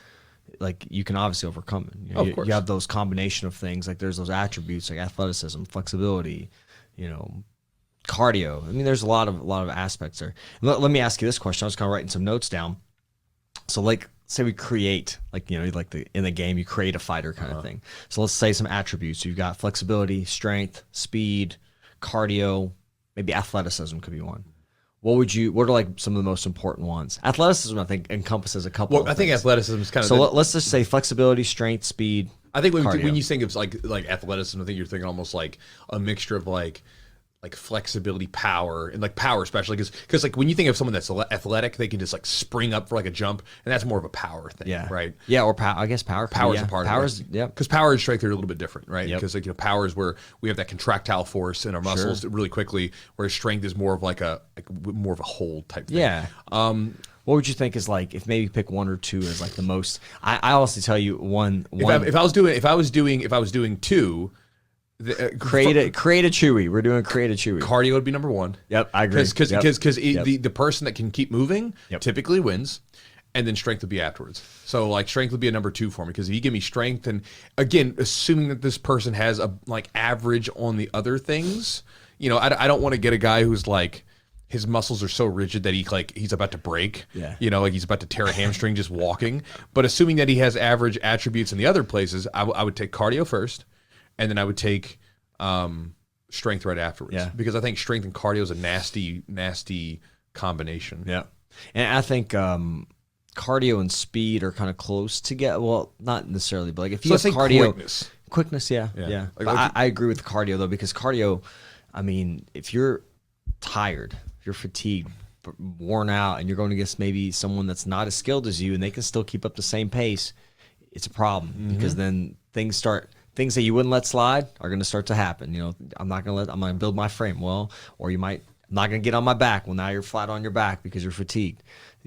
like you can obviously overcome it. Of course. You have those combination of things, like there's those attributes like athleticism, flexibility, cardio. I mean, there's a lot of aspects there. Let me ask you this question. I was kind of writing some notes down. So like, say we create, like, in the game, you create a fighter kind of thing. So let's say some attributes. You've got flexibility, strength, speed, cardio, maybe athleticism could be one. What are like some of the most important ones? Athleticism, I think, encompasses a couple. Well, I think athleticism is kind of. So let's just say flexibility, strength, speed. I think when you think of like athleticism, I think you're thinking almost like a mixture of like flexibility, power, and like power, especially because like when you think of someone that's athletic, they can just like spring up for like a jump, and that's more of a power thing, right? Yeah, or power. I guess power is a part of it. Because power and strength are a little bit different, right? Yep. Because like power is where we have that contractile force in our muscles really quickly, whereas strength is more of like more of a hold type thing. Yeah. What would you think is like, if maybe pick one or two as like the most? I honestly tell you one. If I was doing two. Create a Chewy. We're doing create a Chewy. Cardio would be number one. Yep, I agree. Because the person that can keep moving typically wins, and then strength would be afterwards. So like strength would be a number two for me, because if you give me strength, and again, assuming that this person has a like average on the other things, I don't want to get a guy who's like his muscles are so rigid that he's about to break. Yeah. Like he's about to tear a hamstring just walking. But assuming that he has average attributes in the other places, I would take cardio first. And then I would take strength right afterwards. Yeah. Because I think strength and cardio is a nasty, nasty combination. Yeah. And I think cardio and speed are kind of close together. Well, not necessarily, but like if you have cardio. Quickness, yeah. But I agree with cardio, though, because cardio, I mean, if you're tired, if you're fatigued, worn out, and you're going against maybe someone that's not as skilled as you, and they can still keep up the same pace, it's a problem. Because then things that you wouldn't let slide are going to start to happen. I'm going to build my frame well, or I'm not going to get on my back. Well, now you're flat on your back because you're fatigued.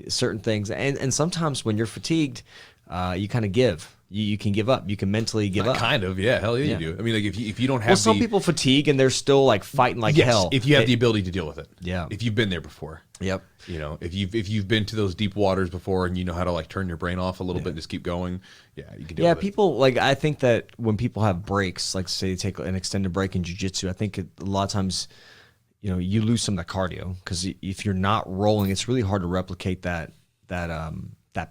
Certain things. And sometimes when you're fatigued, you kind of give. You can give up. You can mentally give up. Kind of, yeah. Hell yeah, you do. I mean, like if you don't have some people fatigue and they're still like fighting like hell. If you have the ability to deal with it. Yeah. If you've been there before. Yep. If you've been to those deep waters before and you know how to like turn your brain off a little bit and just keep going, you can deal with it. People like, I think that when people have breaks, like say they take an extended break in jiu-jitsu, I think a lot of times, you lose some of that cardio, because if you're not rolling, it's really hard to replicate that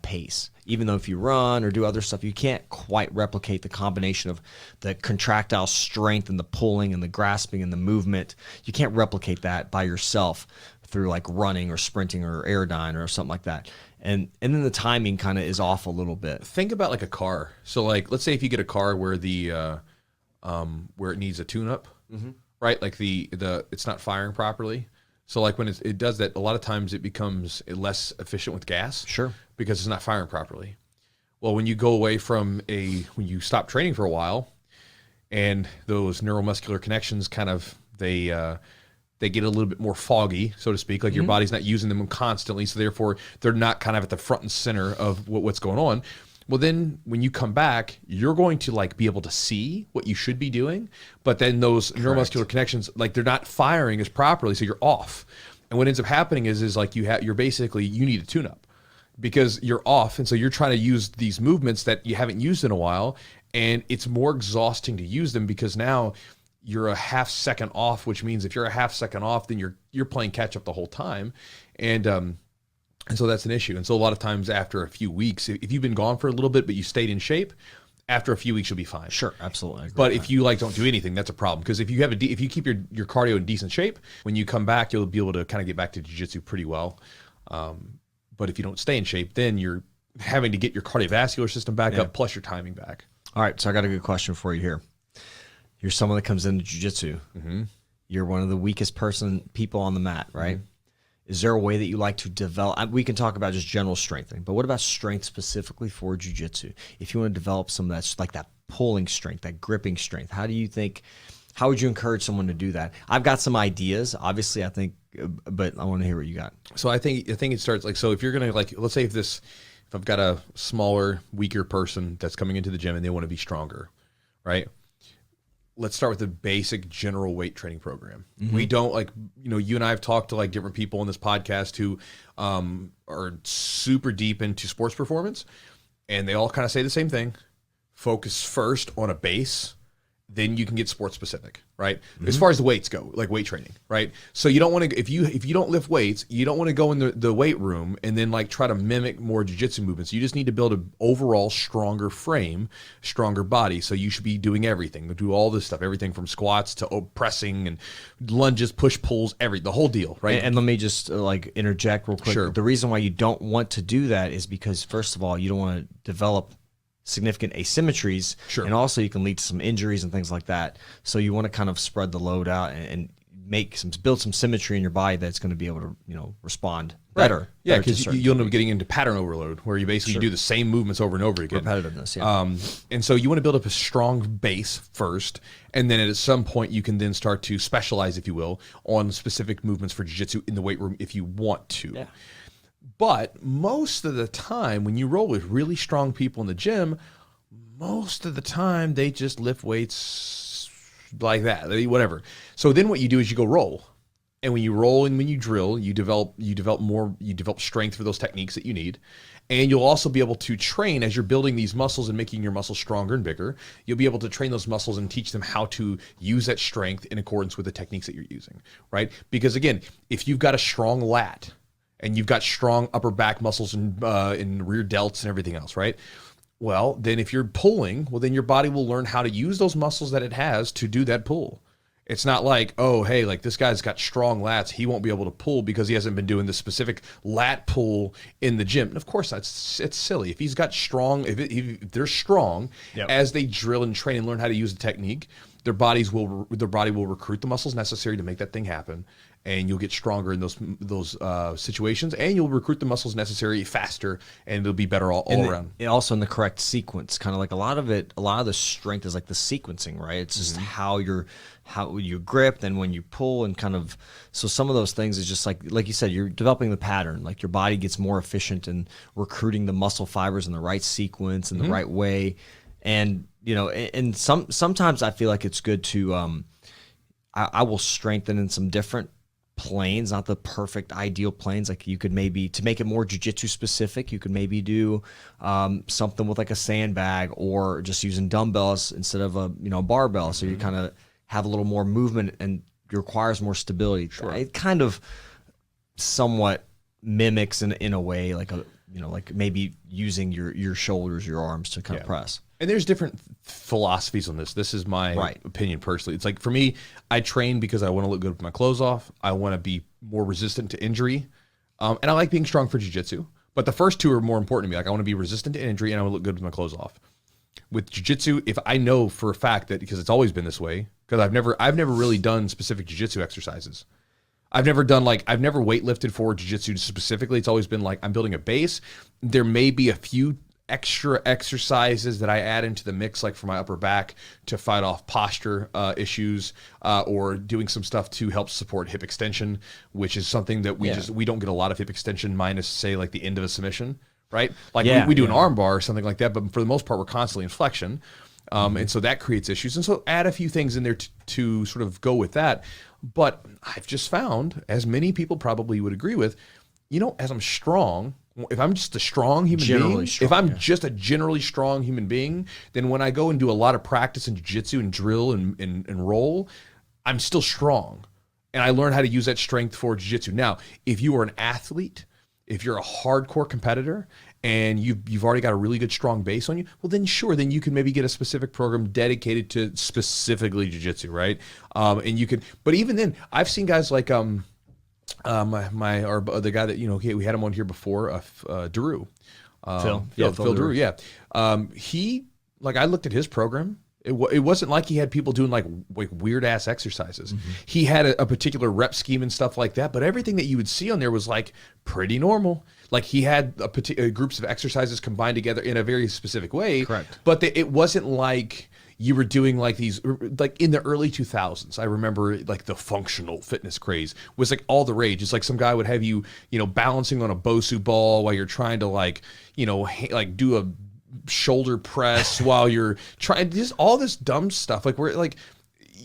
pace. Even though if you run or do other stuff, you can't quite replicate the combination of the contractile strength and the pulling and the grasping and the movement. You can't replicate that by yourself through like running or sprinting or aerodyne or something like that. And then the timing kind of is off a little bit. Think about like a car. So like, let's say if you get a car where where it needs a tune-up, right? Like it's not firing properly. So like when it does that, a lot of times it becomes less efficient with gas. Sure. Because it's not firing properly. Well, when you go away from when you stop training for a while, and those neuromuscular connections kind of they get a little bit more foggy, so to speak. Like your body's not using them constantly, so therefore they're not kind of at the front and center of what's going on. Well, then when you come back, you're going to like be able to see what you should be doing, but then those neuromuscular connections, like they're not firing as properly, so you're off. And what ends up happening is like you need a tune-up because you're off, and so you're trying to use these movements that you haven't used in a while, and it's more exhausting to use them because now you're a half second off, which means if you're a half second off, then you're playing catch up the whole time, and so that's an issue. And so a lot of times after a few weeks, if you've been gone for a little bit but you stayed in shape, after a few weeks you'll be fine. Sure, absolutely. But if you like don't do anything, that's a problem, because if you keep your cardio in decent shape, when you come back, you'll be able to kind of get back to jiu-jitsu pretty well. But if you don't stay in shape, then you're having to get your cardiovascular system back up, plus your timing back. All right, so I got a good question for you here. You're someone that comes into jiu-jitsu. You're one of the weakest people on the mat, right? Is there a way that you like to develop? We can talk about just general strengthening, but what about strength specifically for jiu-jitsu? If you want to develop some of that, like that pulling strength, that gripping strength, how would you encourage someone to do that? I've got some ideas, obviously, I think, but I want to hear what you got. So I think it starts like, so if you're going to like, let's say if I've got a smaller, weaker person that's coming into the gym and they want to be stronger, right? let's start with the basic general weight training program. We don't like, you and I have talked to like different people on this podcast who are super deep into sports performance, and they all kind of say the same thing. Focus first on a base, then you can get sports specific, right? As far as the weights go, like weight training, right? So you don't want to, if you don't lift weights, you don't want to go in the weight room and then like try to mimic more jiu-jitsu movements. You just need to build an overall stronger frame, stronger body. So you should be doing everything. Do all this stuff, everything from squats to pressing and lunges, push pulls, the whole deal, right? And let me just like interject real quick. Sure. The reason why you don't want to do that is because, first of all, you don't want to develop significant asymmetries, and also you can lead to some injuries and things like that. So you want to kind of spread the load out and build some symmetry in your body that's going to be able to respond better. Yeah, because you'll end up getting into pattern overload where you basically do the same movements over and over again. Repetitiveness, yeah. And so you want to build up a strong base first, and then at some point you can then start to specialize, if you will, on specific movements for jiu-jitsu in the weight room if you want to. Yeah. But most of the time, when you roll with really strong people in the gym, most of the time they just lift weights like that, whatever. So then what you do is you go roll. And when you roll and when you drill, you develop strength for those techniques that you need. And you'll also be able to train as you're building these muscles and making your muscles stronger and bigger. You'll be able to train those muscles and teach them how to use that strength in accordance with the techniques that you're using, right? Because again, if you've got a strong lat, and you've got strong upper back muscles and rear delts and everything else, right? Well, then if you're pulling, then your body will learn how to use those muscles that it has to do that pull. It's not like, oh, hey, like this guy's got strong lats, he won't be able to pull because he hasn't been doing the specific lat pull in the gym. And of course, it's silly. If he's got strong, if they're strong, as they drill and train and learn how to use the technique, their body will recruit the muscles necessary to make that thing happen. And you'll get stronger in those situations, and you'll recruit the muscles necessary faster, and it'll be better all around. Also in the correct sequence, kind of like a lot of the strength is like the sequencing, right? It's just how you grip, then when you pull, and kind of, so some of those things is just like you said, you're developing the pattern. Like your body gets more efficient in recruiting the muscle fibers in the right sequence in the right way, and and sometimes I feel like it's good to I will strengthen in some different planes, not the perfect ideal planes. Like you could maybe, to make it more jiu-jitsu specific, you could maybe do something with like a sandbag, or just using dumbbells instead of a barbell. So you kind of have a little more movement and it requires more stability. It kind of somewhat mimics in a way like like maybe using your shoulders, your arms to kind of press. And there's different philosophies on this. This is my opinion personally. It's like, for me, I train because I want to look good with my clothes off. I want to be more resistant to injury. And I like being strong for jiu-jitsu. But the first two are more important to me. Like, I want to be resistant to injury and I want to look good with my clothes off. With jiu-jitsu, if I know for a fact that, because it's always been this way, because I've never really done specific jiu-jitsu exercises. I've never weightlifted for jiu-jitsu specifically. It's always been like, I'm building a base. There may be a few extra exercises that I add into the mix, like for my upper back to fight off posture issues, or doing some stuff to help support hip extension, which is something that we don't get a lot of hip extension minus, say, like the end of a submission, right? Like we do an arm bar or something like that, but for the most part, we're constantly in flexion. And so that creates issues. And so add a few things in there to sort of go with that. But I've just found, as many people probably would agree with, as I'm strong, if I'm just a strong human being, if I'm just a generally strong human being, then when I go and do a lot of practice in jiu-jitsu and drill and roll, I'm still strong. And I learn how to use that strength for jiu-jitsu. Now, if you are an athlete, if you're a hardcore competitor, and you've already got a really good strong base on you, well then sure, then you can maybe get a specific program dedicated to specifically jiu-jitsu, right? And you could, but even then, I've seen guys like the guy that we had him on here before, Daru, Phil Daru, he, like, I looked at his program. It wasn't like he had people doing like weird ass exercises. He had a particular rep scheme and stuff like that, but everything that you would see on there was like pretty normal. Like he had groups of exercises combined together in a very specific way. Correct. But it wasn't like you were doing like these, like in the early 2000s. I remember like the functional fitness craze was like all the rage. It's like some guy would have you, balancing on a Bosu ball while you're trying to like do a shoulder press while you're trying, just all this dumb stuff. Like we're like,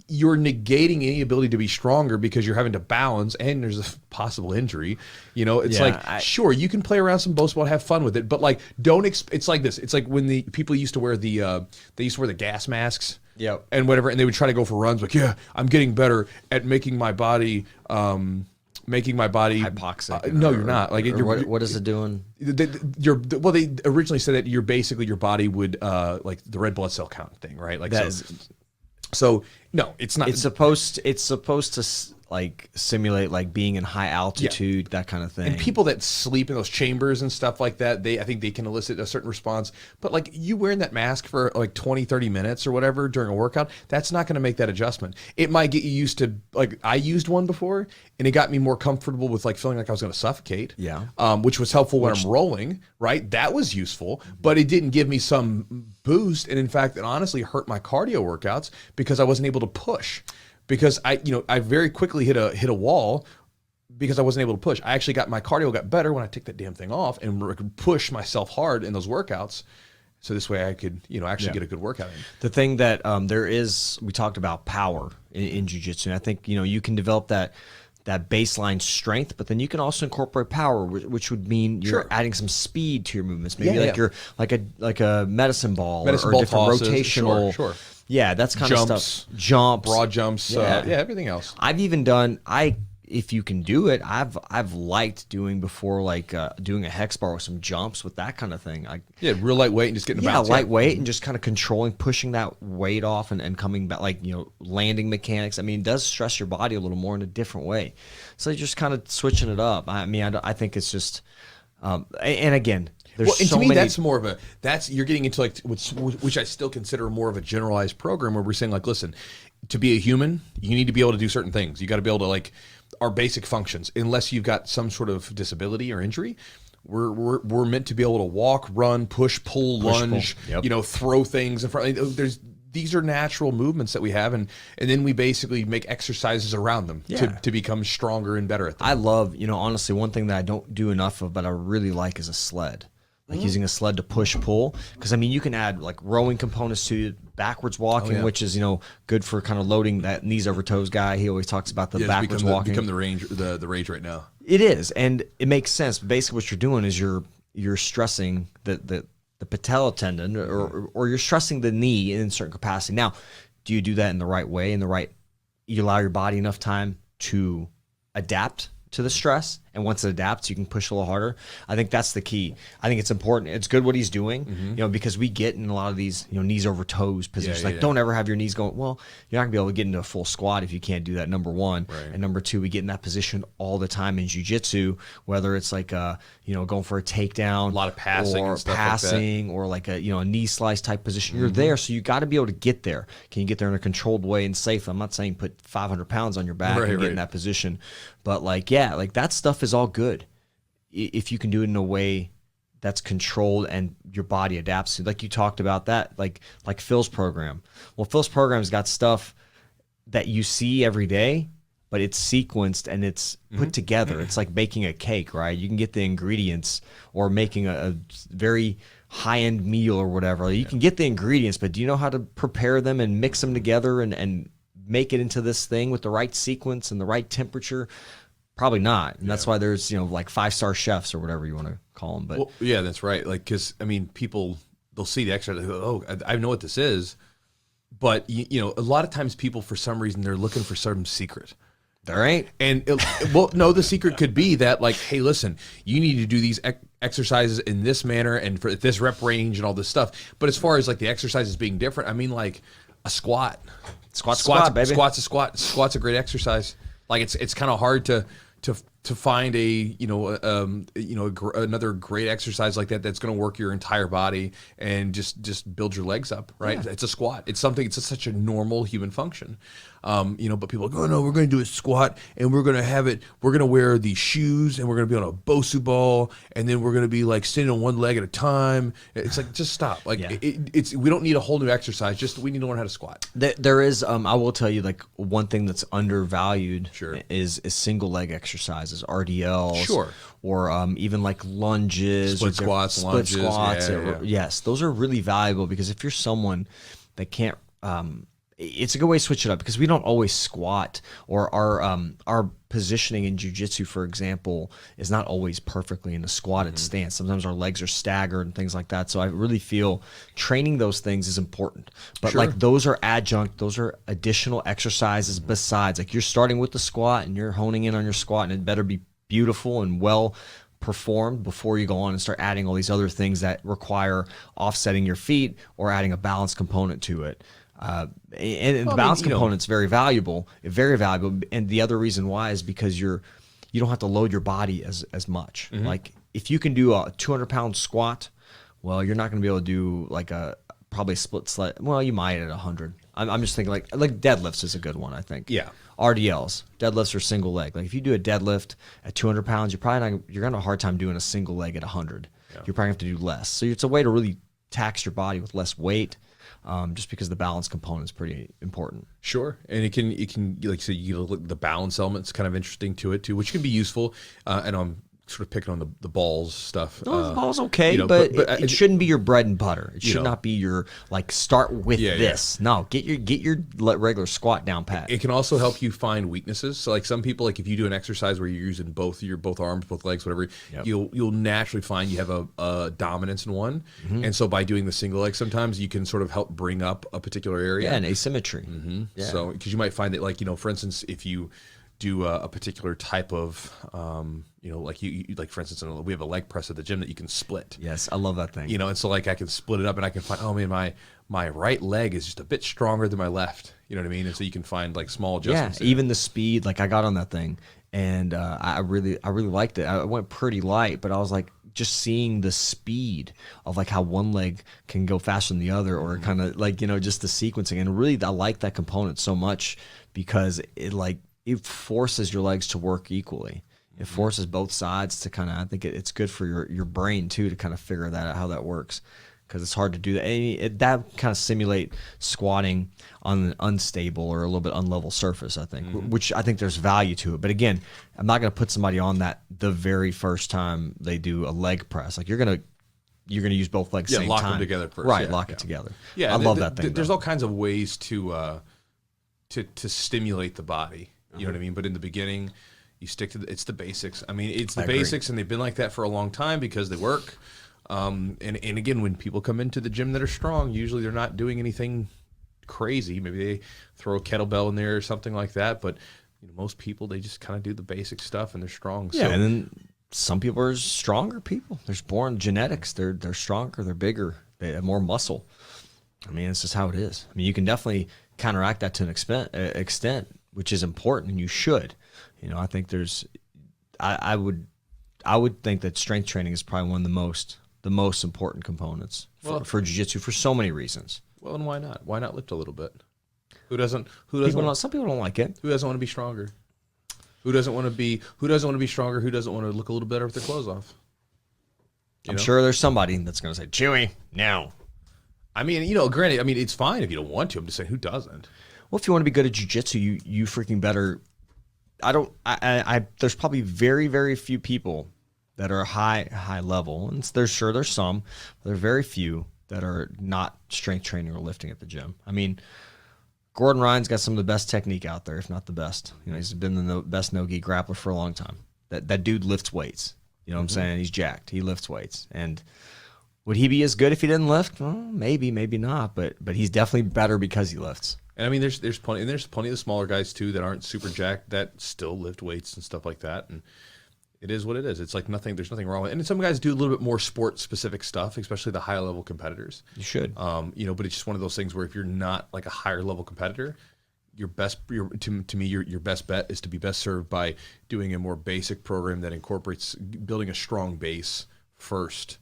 you're negating any ability to be stronger because you're having to balance and there's a possible injury. You know, it's sure, you can play around some bow ball, have fun with it, but like it's like this. It's like when the people used to wear the gas masks. Yep. And whatever, and they would try to go for runs like, yeah, I'm getting better at making my body hypoxic. No, you're not. Like, what is it doing? They originally said that your body would like the red blood cell count thing, right? Like so no, it's not. It's supposed to like simulate like being in high altitude, that kind of thing. And people that sleep in those chambers and stuff like that, I think they can elicit a certain response. But like you wearing that mask for like 20, 30 minutes or whatever during a workout, that's not going to make that adjustment. It might get you used to, like I used one before and it got me more comfortable with like feeling like I was going to suffocate. Yeah. Which was helpful when I'm rolling, right? That was useful, but it didn't give me some boost. And in fact, it honestly hurt my cardio workouts because I wasn't able to push. Because I very quickly hit a wall because I wasn't able to push. I actually my cardio got better when I took that damn thing off and could push myself hard in those workouts. So this way I could, actually get a good workout in. The thing that we talked about power in jiu-jitsu. And I think, you can develop that baseline strength, but then you can also incorporate power, which would mean you're adding some speed to your movements. Maybe you're like a medicine ball or different tosses, rotational. Sure. Yeah, that's kind of stuff. Jumps, broad jumps, everything else. I've even done. If you can do it, I've liked doing before, like doing a hex bar with some jumps with that kind of thing. Real lightweight and just getting a bounce. Lightweight and just kind of controlling, pushing that weight off and coming back, like landing mechanics. I mean, it does stress your body a little more in a different way. So you're just kind of switching it up. I mean, I think it's just, and again. To me, that's more of you're getting into like which I still consider more of a generalized program where we're saying like, listen, to be a human, you need to be able to do certain things. You got to be able to like our basic functions, unless you've got some sort of disability or injury. We're meant to be able to walk, run, push, pull, lunge, throw things in front. These are natural movements that we have, and then we basically make exercises around them to become stronger and better at them. I love, honestly, one thing that I don't do enough of, but I really like is a sled. Like using a sled to push pull, because I mean you can add like rowing components to it, backwards walking, which is good for kind of loading that knees over toes guy. He always talks about the backwards walking. Become the rage right now. It is, and it makes sense. Basically, what you're doing is you're stressing the patella tendon, or you're stressing the knee in a certain capacity. Now, do you do that in the right way? You allow your body enough time to adapt to the stress, and once it adapts, you can push a little harder. I think that's the key. I think it's important. It's good what he's doing, because we get in a lot of these, knees over toes positions. Don't ever have your knees going. Well, you're not gonna be able to get into a full squat if you can't do that. Number one, and number two, we get in that position all the time in jiu-jitsu, whether it's like going for a takedown, a lot of passing, or or like a a knee slice type position. You're there, so you got to be able to get there. Can you get there in a controlled way and safe? I'm not saying put 500 pounds on your back and get in that position, but that stuff is all good if you can do it in a way that's controlled and your body adapts to. Like you talked about that, like Phil's program. Well, Phil's program's got stuff that you see every day, but it's sequenced and it's put together. It's like baking a cake, right? You can get the ingredients, or making a very high-end meal or whatever. You can get the ingredients, but do you know how to prepare them and mix them together and make it into this thing with the right sequence and the right temperature? Probably not. And that's why there's, like 5-star chefs or whatever you want to call them. But that's right. Like, because, I mean, people, they'll see the exercise, they go, oh, I know what this is. But, a lot of times people, for some reason, they're looking for some secret. There ain't. And, no, the secret could be that, like, hey, listen, you need to do these exercises in this manner and for this rep range and all this stuff. But as far as, like, the exercises being different, I mean, like, a squat. Squat, baby. Squat's a squat. Squat's a great exercise. Like, it's kind of hard to find another great exercise like that that's going to work your entire body and just build your legs up, right? It's a squat. It's such a normal human function. But people are like, oh no, we're going to do a squat and we're going to wear these shoes and we're going to be on a Bosu ball and then we're going to be like sitting on one leg at a time. It's like, just stop. Like we don't need a whole new exercise. Just, we need to learn how to squat. There is, I will tell you, like, one thing that's undervalued is single leg exercises, RDLs. Sure. Or even like lunges. Split squats. Yes, those are really valuable, because if you're someone that can't it's a good way to switch it up because we don't always squat, or our positioning in jiu-jitsu, for example, is not always perfectly in a squatted stance. Sometimes our legs are staggered and things like that. So I really feel training those things is important. But like those are adjunct, those are additional exercises besides. Like you're starting with the squat and you're honing in on your squat, and it better be beautiful and well performed before you go on and start adding all these other things that require offsetting your feet or adding a balance component to it. And the balance component's very valuable, and the other reason why is because you don't have to load your body as much. Like if you can do a 200-pound squat, well, you're not going to be able to do like probably a split sled. Well, you might at 100. I'm just thinking like deadlifts is a good one, I think. Yeah. RDLs, deadlifts are single leg. Like if you do a deadlift at 200 pounds, you're going to have a hard time doing a single leg at 100. Yeah. You're probably going to have to do less. So it's a way to really tax your body with less weight. Just because the balance component is pretty important. Sure, and it can like so the balance element's kind of interesting to it too, which can be useful. And I'm sort of picking on the balls stuff. No, the balls okay, but it shouldn't be your bread and butter. It should not be your like start with this. Yeah. No, get your regular squat down pat. It can also help you find weaknesses. So like some people, like if you do an exercise where you're using both arms, both legs, whatever, you'll naturally find you have a dominance in one. And so by doing the single leg, sometimes you can sort of help bring up a particular area. Yeah, and asymmetry. Yeah. So because you might find that like for instance, if you do a particular type of, like like for instance, we have a leg press at the gym that you can split. Yes, I love that thing. And so like I can split it up and I can find, oh man, my right leg is just a bit stronger than my left. You know what I mean? And so you can find like small adjustments. Yeah, even the speed. Like I got on that thing and I really liked it. I went pretty light, but I was like, just seeing the speed of like how one leg can go faster than the other, or kind of like just the sequencing. And really, I like that component so much because it forces your legs to work equally. It forces both sides to kind of, I think it's good for your brain too, to kind of figure that out, how that works. Because it's hard to do that. That kind of simulate squatting on an unstable or a little bit unlevel surface, I think, which I think there's value to it. But again, I'm not going to put somebody on that the very first time they do a leg press. Like you're going to use both legs same lock time. Them together first. Right, lock it together. Yeah, I love that thing. There's all kinds of ways to stimulate the body. You know what I mean? But in the beginning, you stick to it's the basics. I mean, it's the basics, and they've been like that for a long time because they work. And again, when people come into the gym that are strong, usually they're not doing anything crazy. Maybe they throw a kettlebell in there or something like that. But most people, they just kind of do the basic stuff, and they're strong. Yeah, and then some people are stronger people. There's born genetics. They're stronger. They're bigger. They have more muscle. I mean, it's just how it is. I mean, you can definitely counteract that to an extent, which is important, and you should. I think I would think that strength training is probably one of the most important components for jiu-jitsu for so many reasons. Well, and why not? Why not lift a little bit? Who doesn't? Some people don't like it. Who doesn't want to be stronger? Who doesn't want to be stronger? Who doesn't want to look a little better with their clothes off? I'm sure there's somebody that's going to say, Chewy, no. I mean, granted, it's fine if you don't want to. I'm just saying, who doesn't? Well, if you want to be good at jiu-jitsu, you freaking better. There's probably very, very few people that are high level, and there's some, but there are very few that are not strength training or lifting at the gym. I mean, Gordon Ryan's got some of the best technique out there, if not the best. He's been the best no-gi grappler for a long time. That dude lifts weights. You know what I'm saying? He's jacked. He lifts weights. And would he be as good if he didn't lift? Well, maybe not. But he's definitely better because he lifts. And I mean, there's plenty of the smaller guys too that aren't super jacked that still lift weights and stuff like that. And it is what it is. It's like there's nothing wrong with it. And some guys do a little bit more sport specific stuff, especially the high level competitors. You should. But it's just one of those things where if you're not like a higher level competitor, your best bet is to be best served by doing a more basic program that incorporates building a strong base first.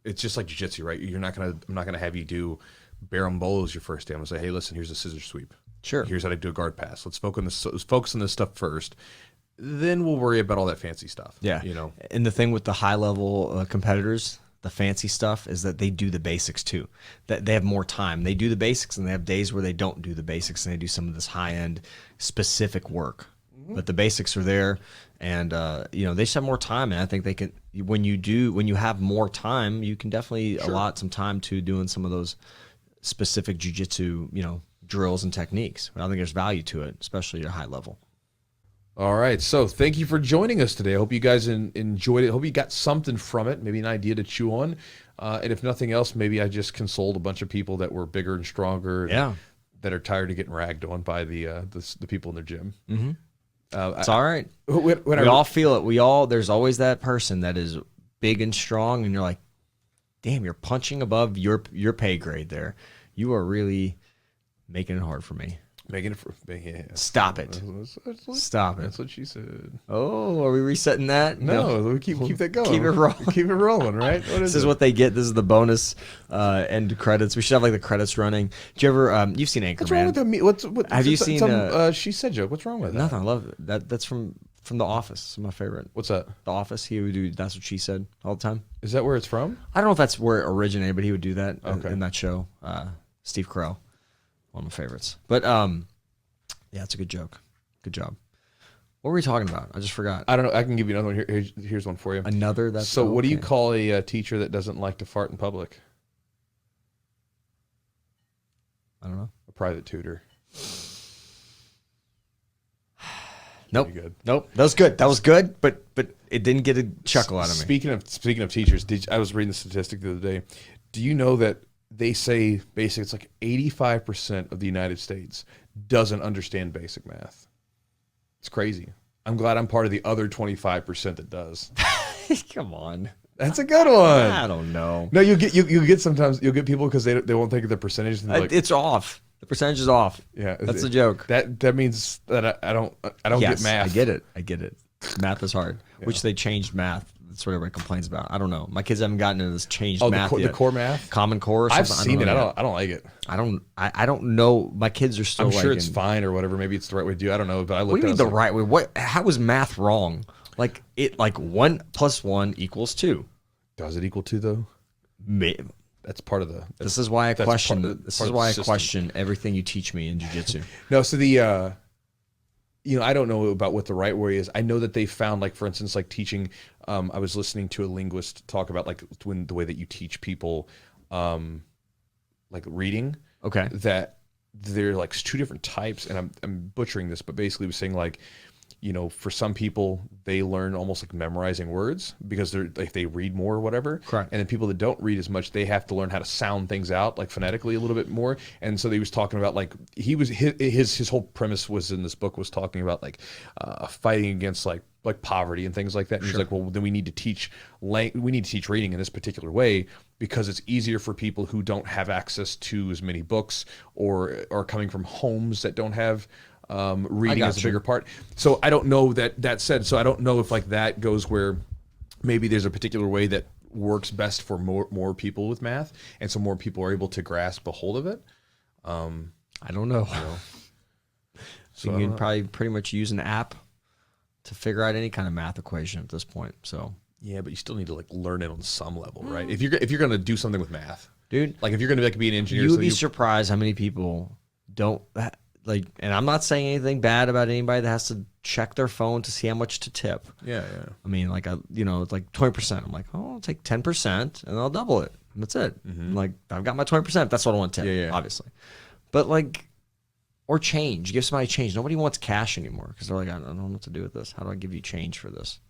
It's just like jiu-jitsu, right? I'm not gonna have you do Barambolos your first day. I'm gonna say, hey, listen, here's a scissor sweep. Sure. Here's how to do a guard pass. Let's focus on this stuff first. Then we'll worry about all that fancy stuff. Yeah. And the thing with the high level competitors, the fancy stuff, is that they do the basics too. That they have more time. They do the basics, and they have days where they don't do the basics, and they do some of this high end specific work. But the basics are there, and they just have more time. And I think they can. When you have more time, you can definitely allot some time to doing some of those specific jiu-jitsu, drills and techniques. I think there's value to it, especially at a high level. All right. So thank you for joining us today. I hope you guys enjoyed it. Hope you got something from it, maybe an idea to chew on. And if nothing else, maybe I just consoled a bunch of people that were bigger and stronger. And that are tired of getting ragged on by the people in their gym. Mm-hmm. It's all right. We all feel it. There's always that person that is big and strong, and you're like, damn, you're punching above your pay grade there. You are really making it hard for me. Stop it. Stop it. That's what she said. Oh, are we resetting that? No, we keep that going. Keep it rolling. Keep it rolling, right? This is what they get. This is the bonus end credits. We should have like the credits running. Did you ever? You've seen Anchorman? What's wrong with have you seen? She said joke. What's wrong with that? Nothing. I love it. That's from The Office. It's my favorite. What's that? The Office. He would do. That's what she said all the time. Is that where it's from? I don't know if that's where it originated, but he would do that in that show. Steve Carell, one of my favorites. But yeah, it's a good joke. Good job. What were we talking about? I just forgot. I don't know. I can give you another one. Here's one for you. Another? That's so. What do you call a teacher that doesn't like to fart in public? I don't know. A private tutor. Nope. Nope. That was good. That was good, but it didn't get a chuckle out of me. Speaking of teachers, I was reading the statistic the other day. Do you know that they say basically it's like 85% of the United States doesn't understand basic math? It's crazy. I'm glad I'm part of the other 25% that does. Come on. That's a good one. I don't know. No, you get sometimes you'll get people because they won't think of the percentage. And like, it's off. The percentage is off. Yeah, that's the joke. That means that I don't get math. I get it. Math is hard. Yeah. Which they changed math. That's what everybody complains about. I don't know. My kids haven't gotten into this changed math yet. The core math, Common Core. Or something. I've seen it. I don't like it. I don't know. My kids are still. I'm sure it's fine or whatever. Maybe it's the right way to do. I don't know. But I looked. What do you mean the right way? What? How is math wrong? Like 1 + 1 = 2. Does it equal 2 though? Maybe. That's part of the. This is why I question. This is why I question everything you teach me in jiu-jitsu. No, so the. I don't know about what the right way is. I know that they found, like, for instance, like teaching. I was listening to a linguist talk about like the way that you teach people, like reading. Okay. That they're like 2 different types, and I'm butchering this, but basically was saying like, for some people they learn almost like memorizing words because they read more or whatever. Correct. And then people that don't read as much, they have to learn how to sound things out like phonetically a little bit more. And so he was talking about like his whole premise was in this book was talking about like fighting against like poverty and things like that. And he's like, well, then we need to teach reading in this particular way because it's easier for people who don't have access to as many books or are coming from homes that don't have reading as a bigger part. So I don't know that said, so I don't know if like that goes where maybe there's a particular way that works best for more people with math. And so more people are able to grasp a hold of it. I don't know. So you can probably pretty much use an app to figure out any kind of math equation at this point. So yeah, but you still need to like learn it on some level, right? If you're going to do something with math, dude, like if you're going to be an engineer, you would be surprised how many people don't like, and I'm not saying anything bad about anybody that has to check their phone to see how much to tip. Yeah. I mean, like, it's like 20%. I'm like, I'll take 10% and I'll double it. And that's it. Mm-hmm. Like, I've got my 20%. That's what I want to tip, obviously. But like, or change. Give somebody change. Nobody wants cash anymore because they're like, I don't know what to do with this. How do I give you change for this?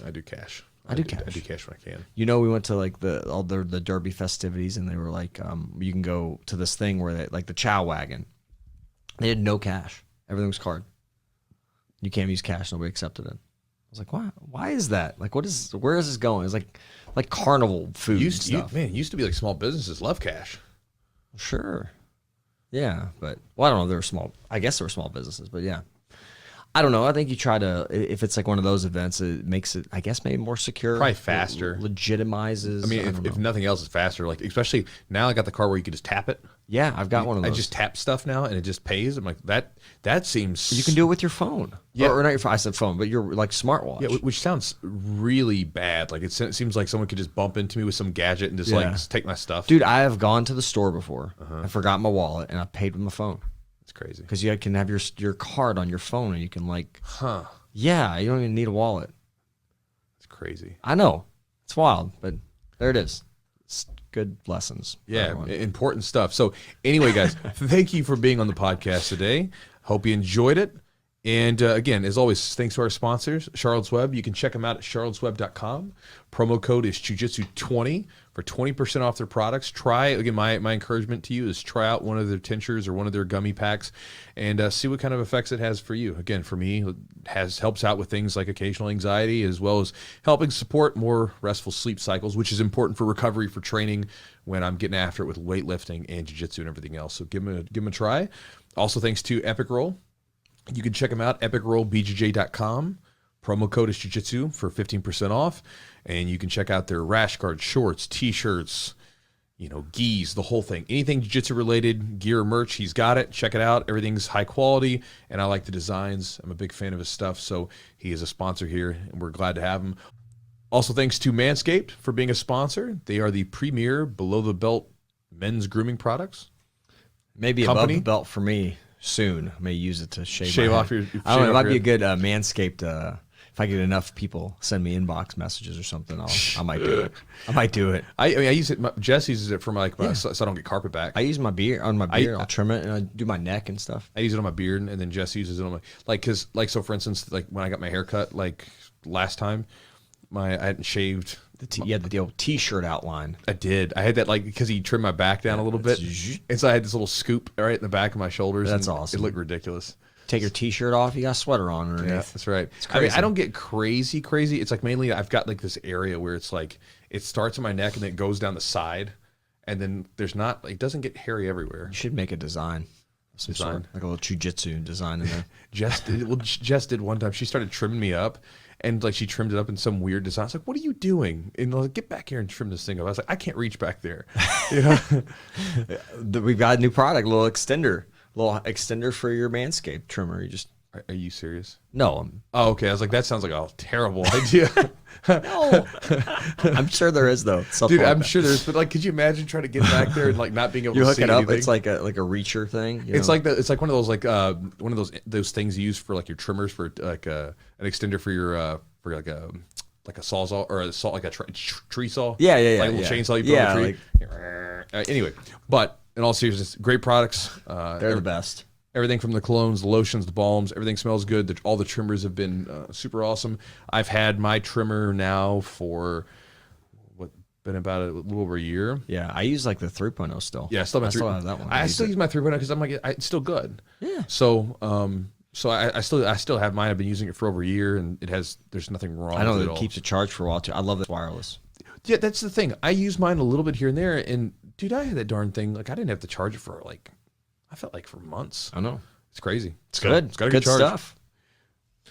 I do cash. I do cash. I do cash when I can. We went to like all the Derby festivities, and they were like, you can go to this thing where they like the Chow Wagon. They had no cash. Everything was card. You can't use cash. Nobody accepted it. I was like, why? Why is that? Like, where is this going? It's like carnival food stuff. It used to be like small businesses love cash. Sure. Yeah, but I don't know. They were small. I guess they were small businesses, but yeah. I don't know. I think you try to, if it's like one of those events, it makes it, I guess, maybe more secure. Probably faster. Legitimizes. I mean, if nothing else, it's faster. Like, especially now I got the car where you can just tap it. Yeah, I've got one of those. I just tap stuff now and it just pays. I'm like, that seems... You can do it with your phone. Yeah. Or not your phone. I said phone, but your like smartwatch. Yeah, which sounds really bad. Like, it seems like someone could just bump into me with some gadget and just take my stuff. Dude, I have gone to the store before. I forgot my wallet and I paid with my phone. It's crazy. Because you can have your card on your phone and you can like... Yeah, you don't even need a wallet. It's crazy. I know. It's wild, but there it is. good lessons. for Yeah, everyone. important stuff. So anyway, guys, thank you for being on the podcast today. Hope you enjoyed it. And again, as always, thanks to our sponsors, Charlotte's Web. You can check them out at charlottesweb.com. Promo code is Jiu-Jitsu20 for 20% off their products. Again, my encouragement to you is try out one of their tinctures or one of their gummy packs and see what kind of effects it has for you. Again, for me, it helps out with things like occasional anxiety as well as helping support more restful sleep cycles, which is important for recovery, for training when I'm getting after it with weightlifting and jiu-jitsu and everything else. So give them a try. Also, thanks to Epic Roll. You can check them out, epicrollbjj.com. Promo code is Jiu-Jitsu for 15% off. And you can check out their rash guard, shorts, T-shirts, gis, the whole thing. Anything Jiu-Jitsu related, gear or merch, he's got it. Check it out. Everything's high quality, and I like the designs. I'm a big fan of his stuff, so he is a sponsor here, and we're glad to have him. Also, thanks to Manscaped for being a sponsor. They are the premier below-the-belt men's grooming products. Maybe company. above the belt for me soon. I may use it to shave my off head. your. I don't know. It might be a your good Manscaped. If I get enough people send me inbox messages or something, I might do it. I might do it. I use it. Jess uses it for my so I don't get carpet back. I use my beard on my beard. I'll trim it and I do my neck and stuff. I use it on my beard, and then Jess uses it on my so for instance, like when I got my hair cut last time, I hadn't shaved. You had the old T-shirt outline. I did. I had that because he trimmed my back down a little bit, and so I had this little scoop right in the back of my shoulders. That's and awesome. It looked ridiculous. Take your T-shirt off. You got a sweater on underneath. Yeah, that's right. I mean, I don't get crazy. It's like mainly I've got this area where it's like it starts in my neck and then it goes down the side, and then it doesn't get hairy everywhere. You should make a design. Some sort, like a little Jiu-Jitsu design in there. Jess did one time. She started trimming me up. And she trimmed it up in some weird design. I was like, "What are you doing?" And like, "Get back here and trim this thing up." I was like, "I can't reach back there." We've got a new product, a little extender for your Manscaped trimmer. You just Are you serious? no, Oh, okay. I was like, that sounds like a terrible idea. no. I'm sure there is though. Dude, I'm sure there's. But could you imagine trying to get back there and not being able You to hook see it up. anything? It's like a reacher thing. It's like one of those things you use for your trimmers for an extender for your like a sawzall or a saw, like a tree saw. Yeah. Like a little chainsaw you put on the tree. Anyway, but in all seriousness, great products. They're the best. Everything from the colognes, the lotions, the balms, everything smells good. All the trimmers have been super awesome. I've had my trimmer now for been about a little over a year. Yeah, I use the 3.0 still. Yeah, I still have that one. I still use my 3.0 because I'm it's still good. Yeah. So I still have mine. I've been using it for over a year, and there's nothing wrong. I know with it that all. keeps it charged for a while too. I love this wireless. Yeah, that's the thing. I use mine a little bit here and there, and dude, I had that darn thing. I didn't have to charge it for I felt like for months. I know. It's crazy. It's good. It's got a good charge. stuff.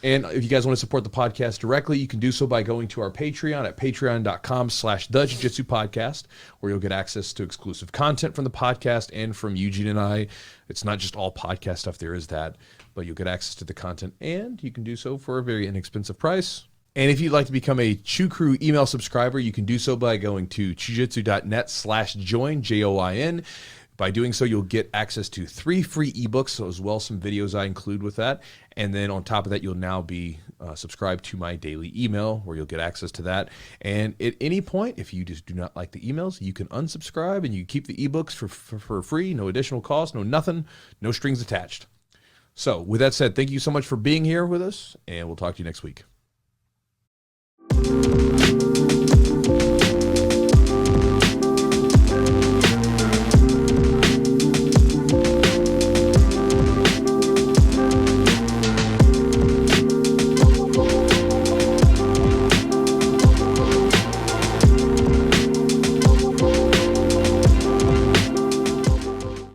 And if you guys want to support the podcast directly, you can do so by going to our Patreon at patreon.com/thejujitsupodcast, where you'll get access to exclusive content from the podcast and from Eugene and I. It's not just all podcast stuff. There is that, but you'll get access to the content, and you can do so for a very inexpensive price. And if you'd like to become a Chew Crew email subscriber, you can do so by going to chewjitsu.net/join, JOIN. By doing so, you'll get access to 3 free ebooks, as well as some videos I include with that. And then on top of that, you'll now be subscribed to my daily email, where you'll get access to that. And at any point, if you just do not like the emails, you can unsubscribe and you keep the ebooks for free, no additional cost, no nothing, no strings attached. So with that said, thank you so much for being here with us, and we'll talk to you next week.